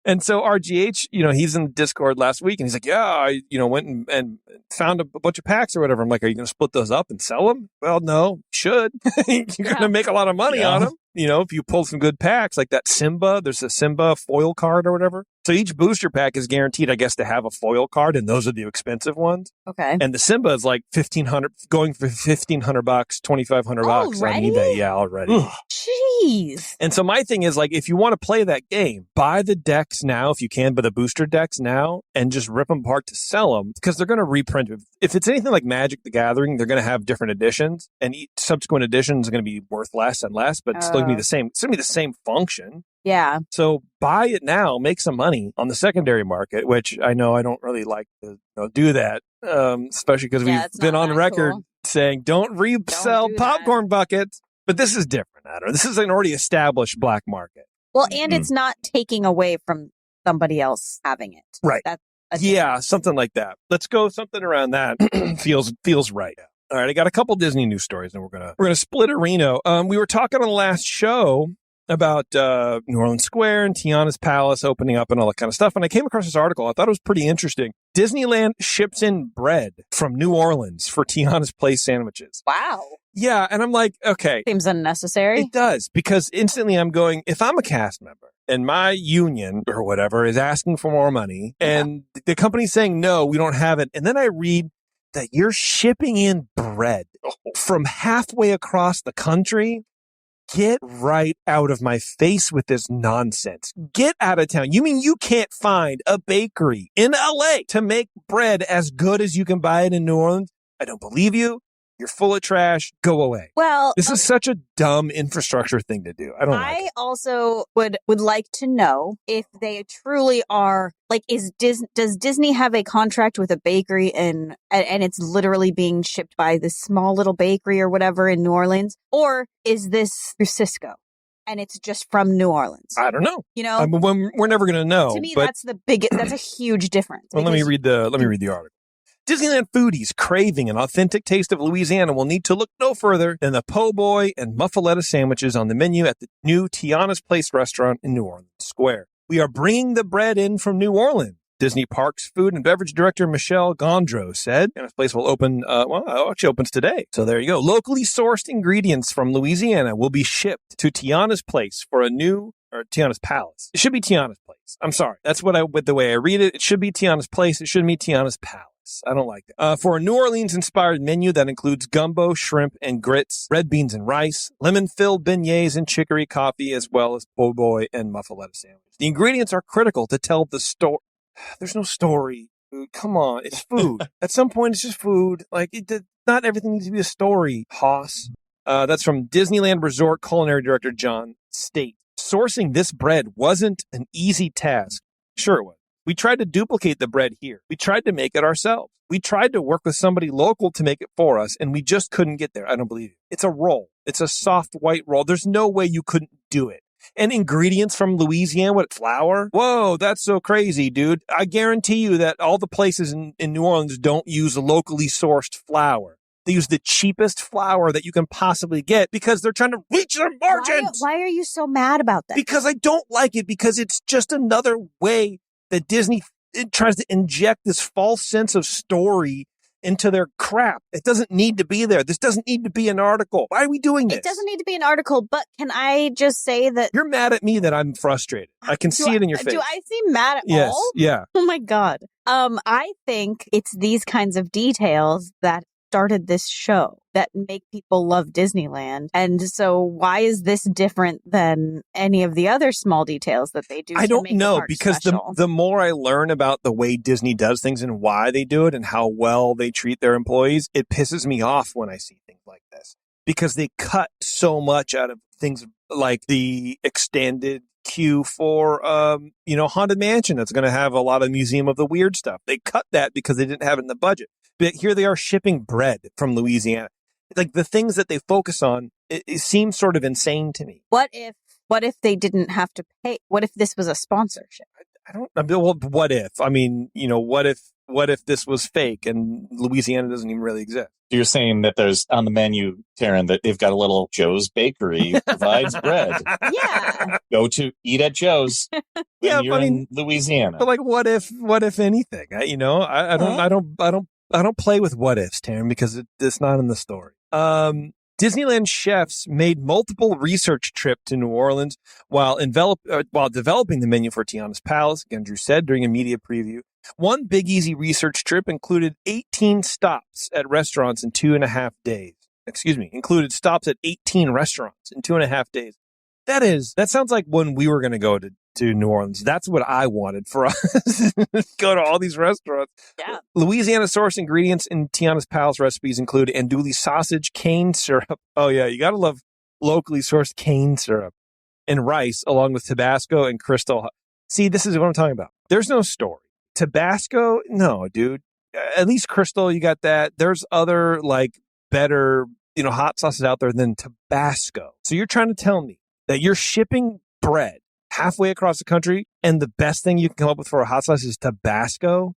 And so RGH, he's in the Discord last week and he's like, yeah, I, went and found a bunch of packs or whatever. I'm like, are you going to split those up and sell them? Well, no, you should. You're going to make a lot of money on them. If you pull some good packs like that Simba, there's a Simba foil card or whatever. So each booster pack is guaranteed, I guess, to have a foil card, and those are the expensive ones. Okay. And the Simba is like $1,500, going for $1,500, $2,500 on eBay. Yeah, already. Jeez. And so my thing is, like, if you want to play that game, buy the decks now if you can, buy the booster decks now, and just rip them apart to sell them, because they're going to reprint. If it's anything like Magic the Gathering, they're going to have different editions, and each subsequent editions are going to be worth less and less, but it's still going to be the same. It's going to be the same function. Yeah. So buy it now, make some money on the secondary market, which I know I don't really like to do that, especially because we've been on record saying don't resell popcorn buckets. But this is different, Adam. This is an already established black market. Well, and it's not taking away from somebody else having it. Right. That's something like that. Let's go something around that. feels right. All right, I got a couple Disney news stories, and we're gonna split a Reno. We were talking on the last show about New Orleans Square and Tiana's Palace opening up and all that kind of stuff. And I came across this article. I thought it was pretty interesting. Disneyland ships in bread from New Orleans for Tiana's Place sandwiches. Wow. Yeah, and I'm like, okay. Seems unnecessary. It does, because instantly I'm going, if I'm a cast member and my union or whatever is asking for more money and the company's saying, no, we don't have it. And then I read that you're shipping in bread from halfway across the country. Get right out of my face with this nonsense. Get out of town. You mean you can't find a bakery in LA to make bread as good as you can buy it in New Orleans? I don't believe you. You're full of trash. Go away. Well, this is such a dumb infrastructure thing to do. I don't like it. I also would like to know if they truly are, like, does Disney have a contract with a bakery and it's literally being shipped by this small little bakery or whatever in New Orleans? Or is this through Cisco and it's just from New Orleans? I don't know. You know, I mean, we're never going to know. To me, but that's a huge difference. Well, let me read the article. Disneyland foodies craving an authentic taste of Louisiana will need to look no further than the po' boy and muffaletta sandwiches on the menu at the new Tiana's Place restaurant in New Orleans Square. We are bringing the bread in from New Orleans, Disney Parks Food and Beverage Director Michelle Gondreau said. Tiana's Place will open, it opens today. So there you go. Locally sourced ingredients from Louisiana will be shipped to Tiana's Place for a new, or Tiana's Palace. It should be Tiana's Place. I'm sorry. That's with the way I read it. It should be Tiana's Place. It shouldn't be Tiana's Palace. I don't like that. For a New Orleans-inspired menu that includes gumbo, shrimp, and grits, red beans and rice, lemon-filled beignets and chicory coffee, as well as po' boy and muffaletta sandwiches. The ingredients are critical to tell the story. There's no story. Come on. It's food. At some point, it's just food. Like, not everything needs to be a story, Hoss. That's from Disneyland Resort Culinary Director John State. Sourcing this bread wasn't an easy task. Sure it was. We tried to duplicate the bread here. We tried to make it ourselves. We tried to work with somebody local to make it for us, and we just couldn't get there. I don't believe you. It's a roll. It's a soft white roll. There's no way you couldn't do it. And ingredients from Louisiana with flour? Whoa, that's so crazy, dude. I guarantee you that all the places in New Orleans don't use locally sourced flour. They use the cheapest flour that you can possibly get because they're trying to reach their margins. Why are you so mad about that? Because I don't like it, because it's just another way that Disney tries to inject this false sense of story into their crap. It doesn't need to be there. This doesn't need to be an article. Why are we doing this? It doesn't need to be an article, but can I just say that... You're mad at me that I'm frustrated. I can see it in your face. Do I seem mad at yes, all? Yeah. Oh my God. I think it's these kinds of details that started this show that make people love Disneyland. And so why is this different than any of the other small details that they do? I don't know, because the more I learn about the way Disney does things and why they do it and how well they treat their employees, it pisses me off when I see things like this, because they cut so much out of things like the extended queue for, Haunted Mansion that's going to have a lot of Museum of the Weird stuff. They cut that because they didn't have it in the budget. But here they are shipping bread from Louisiana. Like, the things that they focus on, it seems sort of insane to me. What if they didn't have to pay? What if this was a sponsorship? What if? I mean, what if this was fake and Louisiana doesn't even really exist? You're saying that there's on the menu, Taryn, that they've got a little Joe's Bakery provides bread. Yeah. Go to eat at Joe's when you're in Louisiana. But like, what if anything? I don't play with what ifs, Taryn, because it's not in the story. Disneyland chefs made multiple research trips to New Orleans while developing the menu for Tiana's Palace, again, Drew said during a media preview. One Big Easy research trip included 18 stops at restaurants in 2.5 days. Included stops at 18 restaurants in 2.5 days. That sounds like when we were going to go to New Orleans. That's what I wanted for us. Go to all these restaurants. Yeah. Louisiana source ingredients in Tiana's Palace recipes include andouille sausage, cane syrup. Oh yeah, you got to love locally sourced cane syrup and rice along with Tabasco and Crystal. See, this is what I'm talking about. There's no story. Tabasco? No, dude. At least Crystal, you got that. There's other like better, hot sauces out there than Tabasco. So you're trying to tell me that you're shipping bread halfway across the country and the best thing you can come up with for a hot sauce is Tabasco?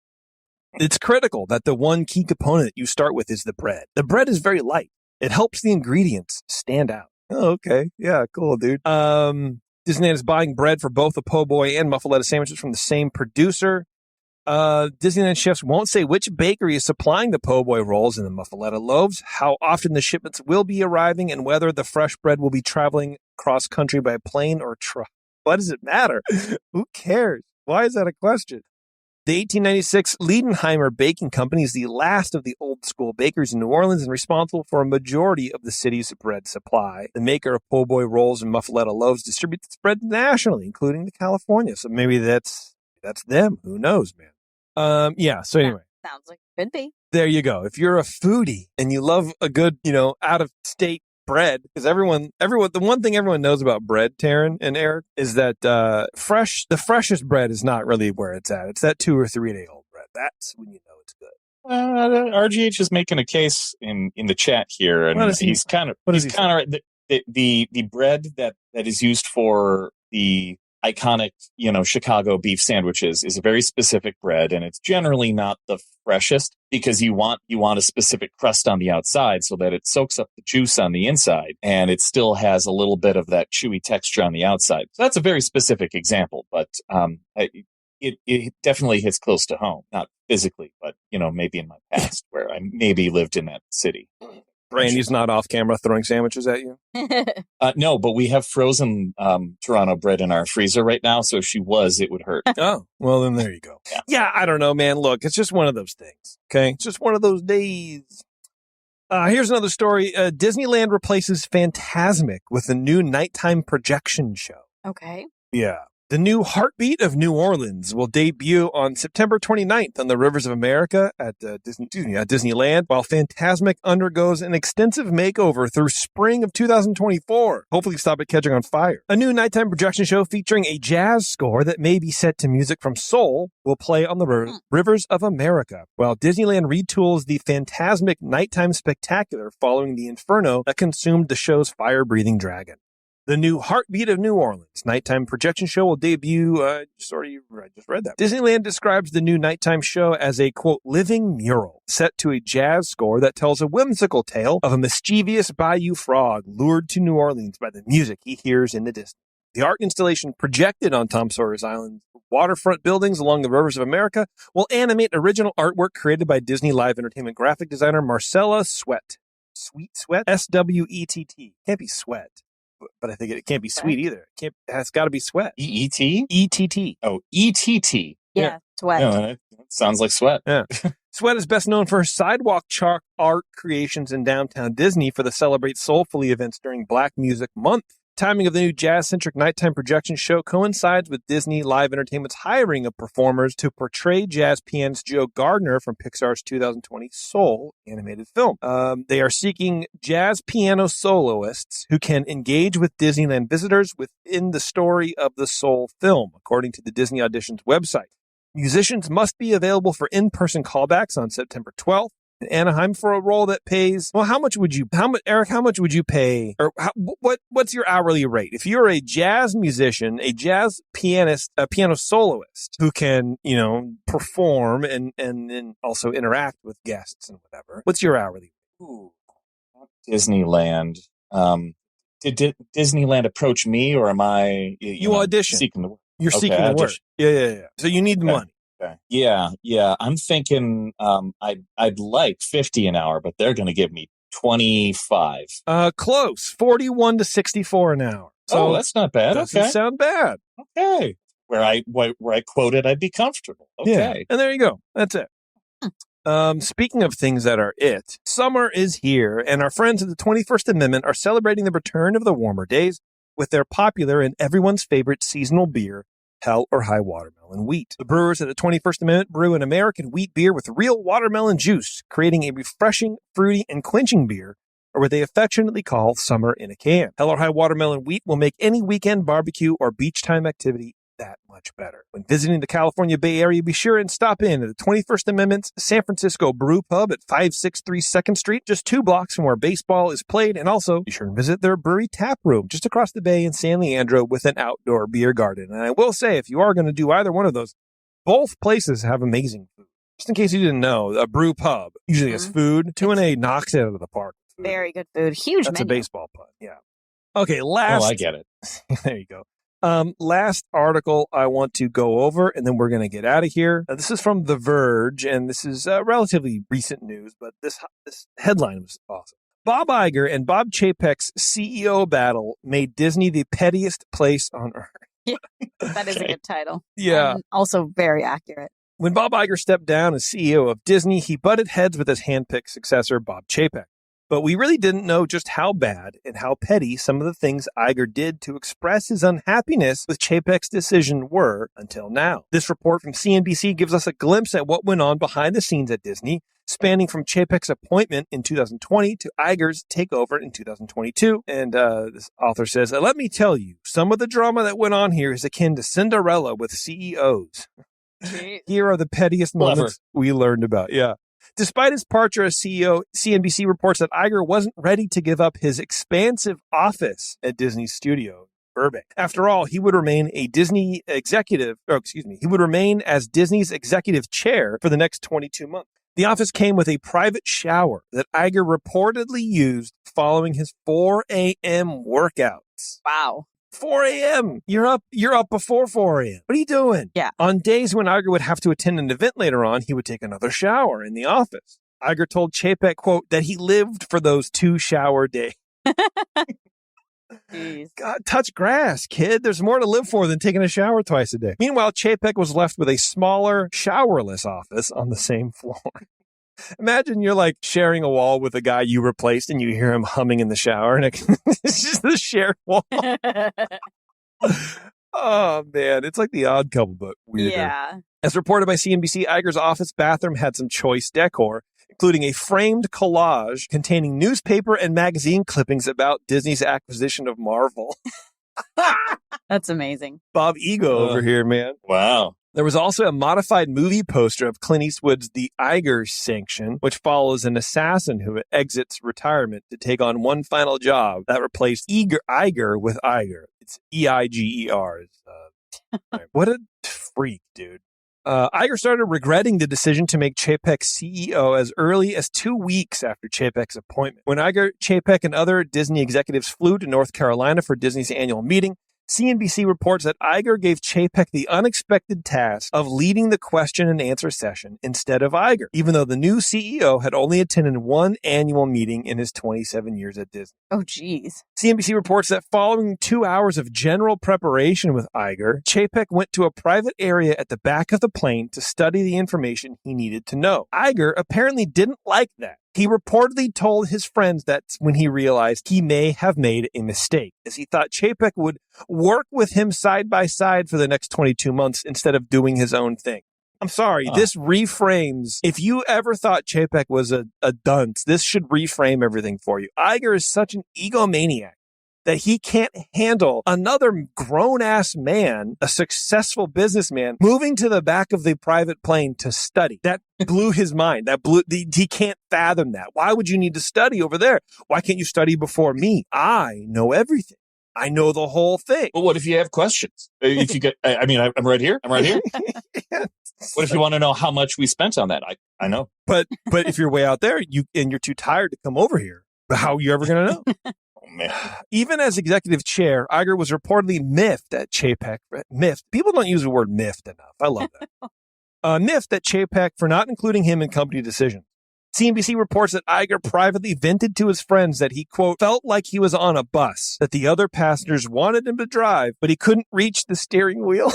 It's critical that the one key component you start with is the bread. The bread is very light. It helps the ingredients stand out. Oh, okay. Yeah, cool, dude. Disneyland is buying bread for both the po' boy and muffaletta sandwiches from the same producer. Disneyland chefs won't say which bakery is supplying the po' boy rolls and the muffaletta loaves, how often the shipments will be arriving, and whether the fresh bread will be traveling cross country by plane or truck. Why does it matter? Who cares? Why is that a question? The 1896 Liedenheimer Baking Company is the last of the old school bakeries in New Orleans and responsible for a majority of the city's bread supply. The maker of po' boy rolls and muffaletta loaves distributes its bread nationally, including to California. So maybe that's them. Who knows, man? So anyway. Sounds like it could be. There you go. If you're a foodie and you love a good, out of state bread, because the one thing everyone knows about bread, Taryn and Eric, is that the freshest bread is not really where it's at. It's that 2 or 3 day old bread. That's when you know it's good. RGH is making a case in the chat here, and he's kind of right. The bread that is used for the iconic, Chicago beef sandwiches is a very specific bread, and it's generally not the freshest because you want a specific crust on the outside so that it soaks up the juice on the inside and it still has a little bit of that chewy texture on the outside. So that's a very specific example, but it definitely hits close to home, not physically, but maybe in my past where I maybe lived in that city. Brandy's not off camera throwing sandwiches at you? No, but we have frozen Toronto bread in our freezer right now, so if she was, it would hurt. Oh, well, then there you go. Yeah, I don't know, man. Look, it's just one of those things, okay? It's just one of those days. Here's another story. Disneyland replaces Fantasmic with a new nighttime projection show. Okay. Yeah. The new Heartbeat of New Orleans will debut on September 29th on the Rivers of America at Disneyland, while Fantasmic undergoes an extensive makeover through spring of 2024. Hopefully stop it catching on fire. A new nighttime projection show featuring a jazz score that may be set to music from Soul will play on the Rivers of America, while Disneyland retools the Fantasmic Nighttime Spectacular following the inferno that consumed the show's fire-breathing dragon. The new Heartbeat of New Orleans nighttime projection show will debut. I just read that. Disneyland describes the new nighttime show as a, quote, living mural set to a jazz score that tells a whimsical tale of a mischievous bayou frog lured to New Orleans by the music he hears in the distance. The art installation projected on Tom Sawyer's Island waterfront buildings along the Rivers of America will animate original artwork created by Disney Live Entertainment graphic designer Marcella Sweat. Sweat? S-W-E-T-T. Can't be Sweat. But I think it can't be sweet either. It's got to be Sweat. E-E-T? E-T-T. Oh, E-T-T. Yeah, Sweat. No, that sounds like Sweat. Yeah. Sweat is best known for her sidewalk chalk art creations in downtown Disney for the Celebrate Soulfully events during Black Music Month. Timing of the new jazz-centric nighttime projection show coincides with Disney Live Entertainment's hiring of performers to portray jazz pianist Joe Gardner from Pixar's 2020 Soul animated film. They are seeking jazz piano soloists who can engage with Disneyland visitors within the story of the Soul film, according to the Disney Auditions website. Musicians must be available for in-person callbacks on September 12th. In Anaheim for a role that pays, well, Eric, how much would you pay, or what's your hourly rate? If you're a jazz musician, a jazz pianist, a piano soloist who can, perform and also interact with guests and whatever, what's your hourly rate? Ooh, Disneyland. Did Disneyland approach me, or am I, you audition. Seeking the work? You're seeking the work. Yeah. So you need the money. Okay. Yeah. I'm thinking I'd like $50 an hour, but they're going to give me 25. Close. 41 to 64 an hour. So that's not bad. Doesn't sound bad. Okay. Where I quoted, I'd be comfortable. Okay. Yeah. And there you go. That's it. Speaking of things that are it, summer is here, and our friends at the 21st Amendment are celebrating the return of the warmer days with their popular and everyone's favorite seasonal beer, Hell or High Watermelon Wheat. The brewers at the 21st Amendment brew an American wheat beer with real watermelon juice, creating a refreshing, fruity, and quenching beer, or what they affectionately call summer in a can. Hell or High Watermelon Wheat will make any weekend barbecue or beach time activity that much better. When visiting the California Bay Area, be sure and stop in at the 21st Amendment's San Francisco Brew Pub at 563 2nd Street, just 2 blocks from where baseball is played. And also, be sure and visit their brewery tap room just across the bay in San Leandro with an outdoor beer garden. And I will say, if you are going to do either one of those, both places have amazing food. Just in case you didn't know, a brew pub usually has food. 2&A knocks it out of the park. Very good food. Huge That's menu. a baseball pun. Yeah. Okay, last. Oh, I get it. There you go. Last article I want to go over, and then we're going to get out of here. This is from The Verge, and this is relatively recent news, but this headline was awesome. Bob Iger and Bob Chapek's CEO battle made Disney the pettiest place on earth. Yeah, that is a good title. Yeah. And also very accurate. When Bob Iger stepped down as CEO of Disney, he butted heads with his handpicked successor, Bob Chapek. But we really didn't know just how bad and how petty some of the things Iger did to express his unhappiness with Chapek's decision were until now. This report from CNBC gives us a glimpse at what went on behind the scenes at Disney, spanning from Chapek's appointment in 2020 to Iger's takeover in 2022. And this author says, let me tell you, some of the drama that went on here is akin to Cinderella with CEOs. Here are the pettiest moments we learned about. Yeah. Despite his departure as CEO, CNBC reports that Iger wasn't ready to give up his expansive office at Disney's studio, Burbank. After all, he would remain as Disney's executive chair for the next 22 months. The office came with a private shower that Iger reportedly used following his 4 a.m. workouts. Wow. 4 a.m. You're up before 4 a.m. What are you doing? Yeah. On days when Iger would have to attend an event later on, he would take another shower in the office. Iger told Chapek, quote, that he lived for those 2 shower days. Jeez. God, touch grass, kid. There's more to live for than taking a shower twice a day. Meanwhile, Chapek was left with a smaller, showerless office on the same floor. Imagine you're like sharing a wall with a guy you replaced and you hear him humming in the shower and it's just the shared wall. Oh, man. It's like the Odd Couple, but weirder. Yeah. As reported by CNBC, Iger's office bathroom had some choice decor, including a framed collage containing newspaper and magazine clippings about Disney's acquisition of Marvel. That's amazing. Bob Ego over here, man. Wow. There was also a modified movie poster of Clint Eastwood's The Iger Sanction, which follows an assassin who exits retirement to take on one final job that replaced Iger with Iger. It's E-I-G-E-R. What a freak, dude. Iger started regretting the decision to make Chapek CEO as early as 2 weeks after Chapek's appointment. When Iger, Chapek, and other Disney executives flew to North Carolina for Disney's annual meeting, CNBC reports that Iger gave Chapek the unexpected task of leading the question and answer session instead of Iger, even though the new CEO had only attended one annual meeting in his 27 years at Disney. Oh, geez. CNBC reports that following 2 hours of general preparation with Iger, Chapek went to a private area at the back of the plane to study the information he needed to know. Iger apparently didn't like that. He reportedly told his friends that when he realized he may have made a mistake, as he thought Chapek would work with him side by side for the next 22 months instead of doing his own thing. I'm sorry, this reframes. If you ever thought Chapek was a dunce, this should reframe everything for you. Iger is such an egomaniac that he can't handle another grown-ass man, a successful businessman, moving to the back of the private plane to study. That blew his mind. He can't fathom that. Why would you need to study over there? Why can't you study before me? I know everything. I know the whole thing. But what if you have questions? If you get, I'm right here. I'm right here. Yeah. What if you want to know how much we spent on that? I know. But if you're way out there, you're too tired to come over here. How are you ever going to know? Man. Even as executive chair, Iger was reportedly miffed at Chapek. Miffed. People don't use the word miffed enough. I love that. Miffed at Chapek for not including him in company decisions. CNBC reports that Iger privately vented to his friends that he, quote, felt like he was on a bus, that the other passengers wanted him to drive, but he couldn't reach the steering wheel.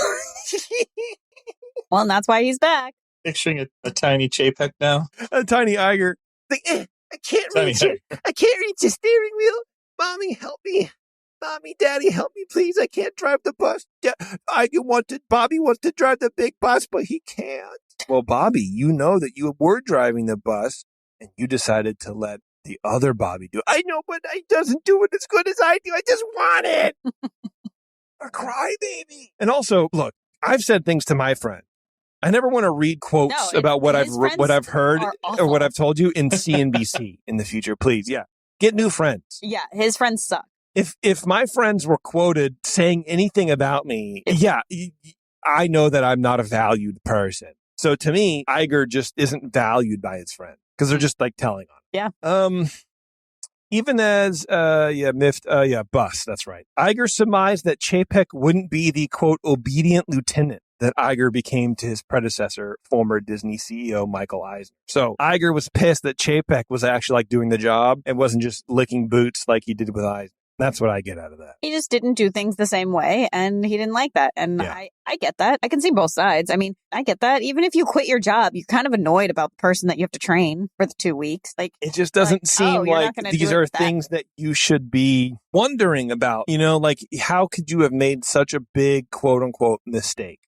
Well, and that's why he's back. Picturing a tiny Chapek now. A tiny Iger. Like, I can't reach it. I can't reach the steering wheel. Mommy, help me. Mommy, Daddy, help me, please. I can't drive the bus. Bobby wants to drive the big bus, but he can't. Well, Bobby, you know that you were driving the bus, and you decided to let the other Bobby do it. I know, but he doesn't do it as good as I do. I just want it. A crybaby. And also, look, I've said things to my friend. I never want to read quotes about what I've heard or what I've told you in CNBC in the future. Please, yeah, get new friends. Yeah, his friends suck. If my friends were quoted saying anything about me, I know that I'm not a valued person. So to me, Iger just isn't valued by his friends because they're just like telling on him. Yeah. Even as, bus, that's right. Iger surmised that Chapek wouldn't be the, quote, obedient lieutenant that Iger became to his predecessor, former Disney CEO Michael Eisner. So Iger was pissed that Chapek was actually like doing the job and wasn't just licking boots like he did with Eisner. That's what I get out of that. He just didn't do things the same way, and he didn't like that. And yeah. I get that. I can see both sides. I mean, I get that. Even if you quit your job, you're kind of annoyed about the person that you have to train for the 2 weeks. Like, it just doesn't seem like these are things that you should be wondering about. You know, like, how could you have made such a big, quote unquote, mistake?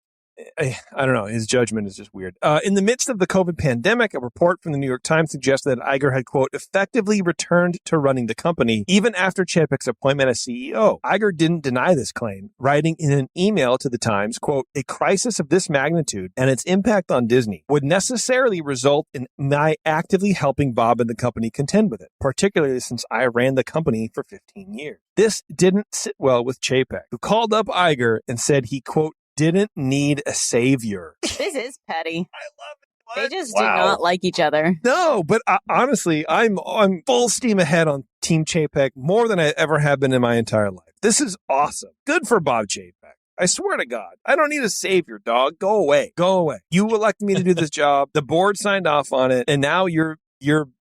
I don't know. His judgment is just weird. In the midst of the COVID pandemic, a report from the New York Times suggested that Iger had, quote, effectively returned to running the company even after Chapek's appointment as CEO. Iger didn't deny this claim, writing in an email to the Times, quote, a crisis of this magnitude and its impact on Disney would necessarily result in my actively helping Bob and the company contend with it, particularly since I ran the company for 15 years. This didn't sit well with Chapek, who called up Iger and said he, quote, didn't need a savior. This is petty. I love it. What? They just do not like each other. No, but honestly, I'm full steam ahead on Team Chapek more than I ever have been in my entire life. This is awesome. Good for Bob Chapek. I swear to God, I don't need a savior, dog. Go away. Go away. You elected me to do this job. The board signed off on it, and now you're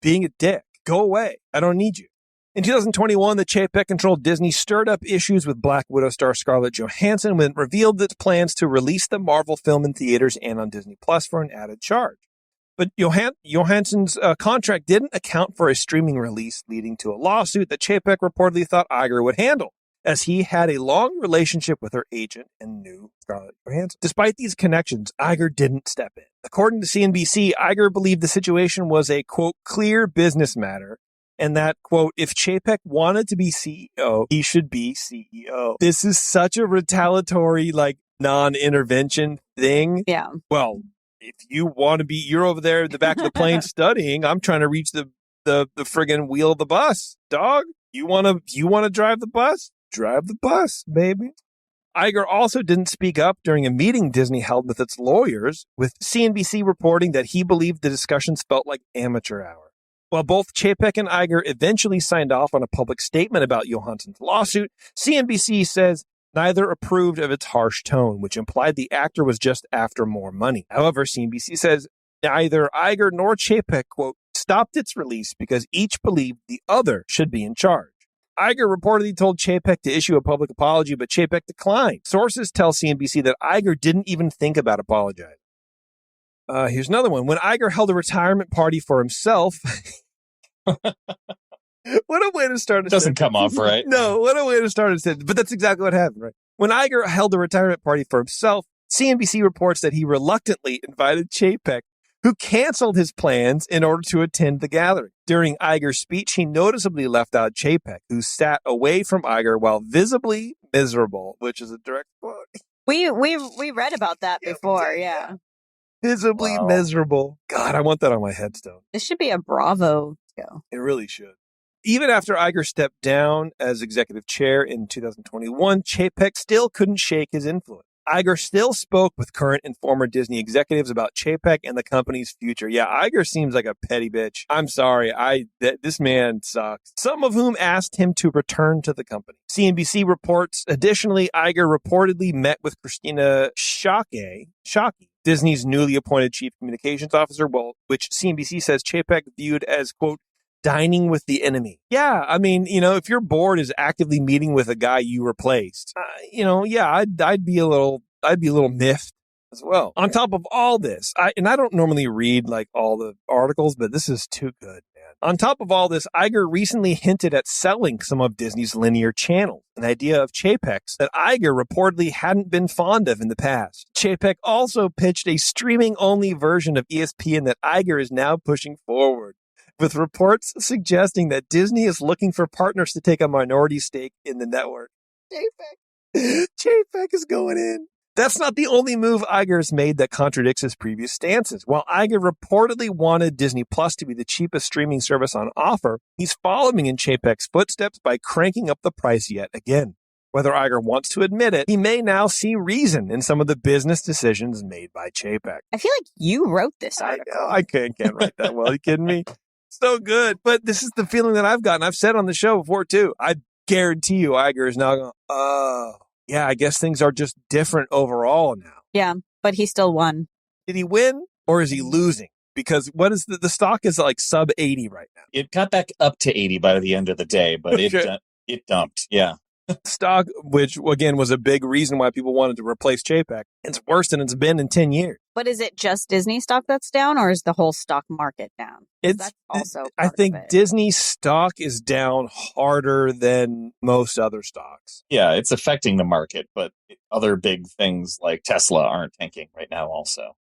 being a dick. Go away. I don't need you. In 2021, the Chapek-controlled Disney stirred up issues with Black Widow star Scarlett Johansson when it revealed its plans to release the Marvel film in theaters and on Disney Plus for an added charge. But Johansson's contract didn't account for a streaming release, leading to a lawsuit that Chapek reportedly thought Iger would handle, as he had a long relationship with her agent and knew Scarlett Johansson. Despite these connections, Iger didn't step in. According to CNBC, Iger believed the situation was a, quote, clear business matter, and that, quote, if Chapek wanted to be CEO, he should be CEO. This is such a retaliatory, like, non-intervention thing. Yeah. Well, if you want to be, you're over there at the back of the plane studying. I'm trying to reach the friggin' wheel of the bus, dog. You want to drive the bus? Drive the bus, baby. Iger also didn't speak up during a meeting Disney held with its lawyers, with CNBC reporting that he believed the discussions felt like amateur hour. While both Chapek and Iger eventually signed off on a public statement about Johansson's lawsuit, CNBC says neither approved of its harsh tone, which implied the actor was just after more money. However, CNBC says neither Iger nor Chapek, quote, stopped its release because each believed the other should be in charge. Iger reportedly told Chapek to issue a public apology, but Chapek declined. Sources tell CNBC that Iger didn't even think about apologizing. Here's another one. When Iger held a retirement party for himself... What a way to start a sentence. Doesn't come off right. No, what a way to start a sentence. But that's exactly what happened, right? When Iger held a retirement party for himself, CNBC reports that he reluctantly invited Chapek, who canceled his plans in order to attend the gathering. During Iger's speech, he noticeably left out Chapek, who sat away from Iger while visibly miserable, which is a direct quote. We read about that before, yeah. Visibly miserable. God, I want that on my headstone. This should be a Bravo show. It really should. Even after Iger stepped down as executive chair in 2021, Chapek still couldn't shake his influence. Iger still spoke with current and former Disney executives about Chapek and the company's future. Yeah, Iger seems like a petty bitch. I'm sorry. This man sucks. Some of whom asked him to return to the company. CNBC reports, additionally, Iger reportedly met with Christina Shockey, Disney's newly appointed chief communications officer, which CNBC says Chapek viewed as, quote, dining with the enemy. Yeah, I mean, if your board is actively meeting with a guy you replaced, I'd be a little miffed as well. On top of all this, I don't normally read like all the articles, but this is too good, man. On top of all this, Iger recently hinted at selling some of Disney's linear channels, an idea of Chapek's that Iger reportedly hadn't been fond of in the past. Chapek also pitched a streaming-only version of ESPN that Iger is now pushing forward, with reports suggesting that Disney is looking for partners to take a minority stake in the network. Chapek is going in. That's not the only move Iger has made that contradicts his previous stances. While Iger reportedly wanted Disney Plus to be the cheapest streaming service on offer, he's following in Chapek's footsteps by cranking up the price yet again. Whether Iger wants to admit it, he may now see reason in some of the business decisions made by Chapek. I feel like you wrote this article. I can't write that well. Are you kidding me? So good. But this is the feeling that I've gotten. I've said on the show before, too. I guarantee you Iger is now going, yeah, I guess things are just different overall now. Yeah, but he still won. Did he win or is he losing? Because what is the stock is like sub 80 right now. It got back up to 80 by the end of the day, but it dumped. Yeah. Stock, which again was a big reason why people wanted to replace Chapek. It's worse than it's been in 10 years. But is it just Disney stock that's down, or is the whole stock market down? That's also I think Disney stock is down harder than most other stocks. Yeah, it's affecting the market, but other big things like Tesla aren't tanking right now also.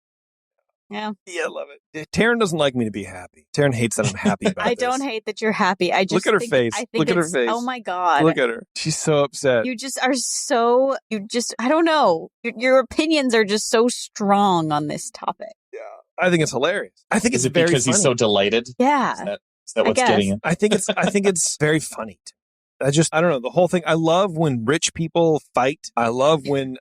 Yeah, I love it. Taryn doesn't like me to be happy. Taryn hates that I'm happy about I don't hate that you're happy. I just look at her face. Look at her face. Oh my God. Look at her. She's so upset. You just are so, I don't know. Your opinions are just so strong on this topic. Yeah. I think it's hilarious. I think it's very because funny. He's so delighted? Yeah. Is that what's getting it? I think it's very funny to me. I don't know, the whole thing. I love when rich people fight. I love when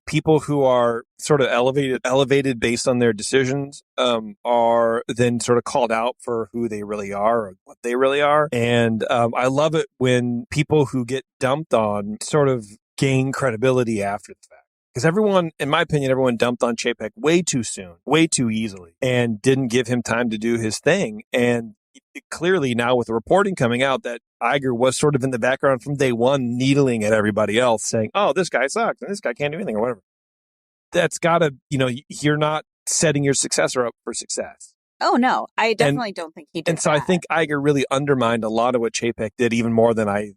people who are sort of elevated based on their decisions, are then sort of called out for who they really are or what they really are. And, I love it when people who get dumped on sort of gain credibility after the fact. Because in my opinion, dumped on Chapek way too soon, way too easily, and didn't give him time to do his thing. And clearly now with the reporting coming out that Iger was sort of in the background from day one, needling at everybody else, saying, oh, this guy sucks and this guy can't do anything or whatever. That's gotta, you're not setting your successor up for success. Oh, no, I definitely don't think he did. And so I think Iger really undermined a lot of what Chapek did, even more than I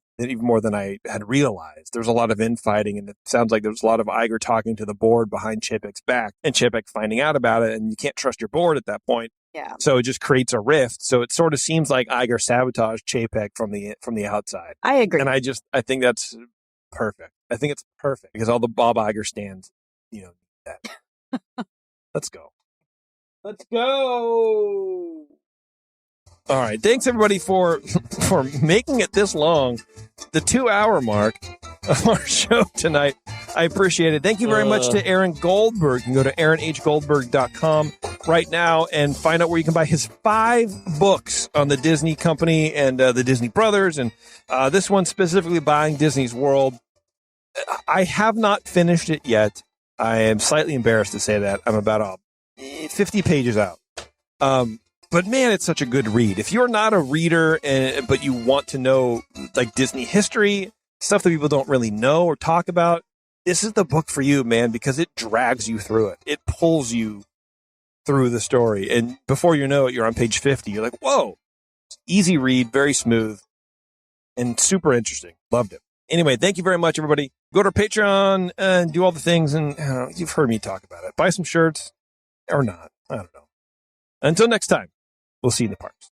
had realized. There's a lot of infighting, and it sounds like there's a lot of Iger talking to the board behind Chapek's back and Chapek finding out about it, and you can't trust your board at that point. Yeah. So it just creates a rift. So it sort of seems like Iger sabotaged Chapek from the outside. I agree. And I think that's perfect. I think it's perfect because all the Bob Iger stands, that. Let's go. Let's go. All right. Thanks everybody for making it this long. The 2-hour mark of our show tonight. I appreciate it. Thank you very much to Aaron Goldberg. You can go to aaronhgoldberg.com right now and find out where you can buy his 5 books on the Disney company and the Disney brothers. And this one specifically Buying Disney's World. I have not finished it yet. I am slightly embarrassed to say that. I'm about 50 pages out. But man, it's such a good read. If you're not a reader, but you want to know like Disney history, stuff that people don't really know or talk about, this is the book for you, man, because it drags you through it. It pulls you through the story. And before you know it, you're on page 50. You're like, whoa, easy read, very smooth, and super interesting. Loved it. Anyway, thank you very much, everybody. Go to our Patreon and do all the things. And you've heard me talk about it. Buy some shirts or not. I don't know. Until next time, we'll see you in the parks.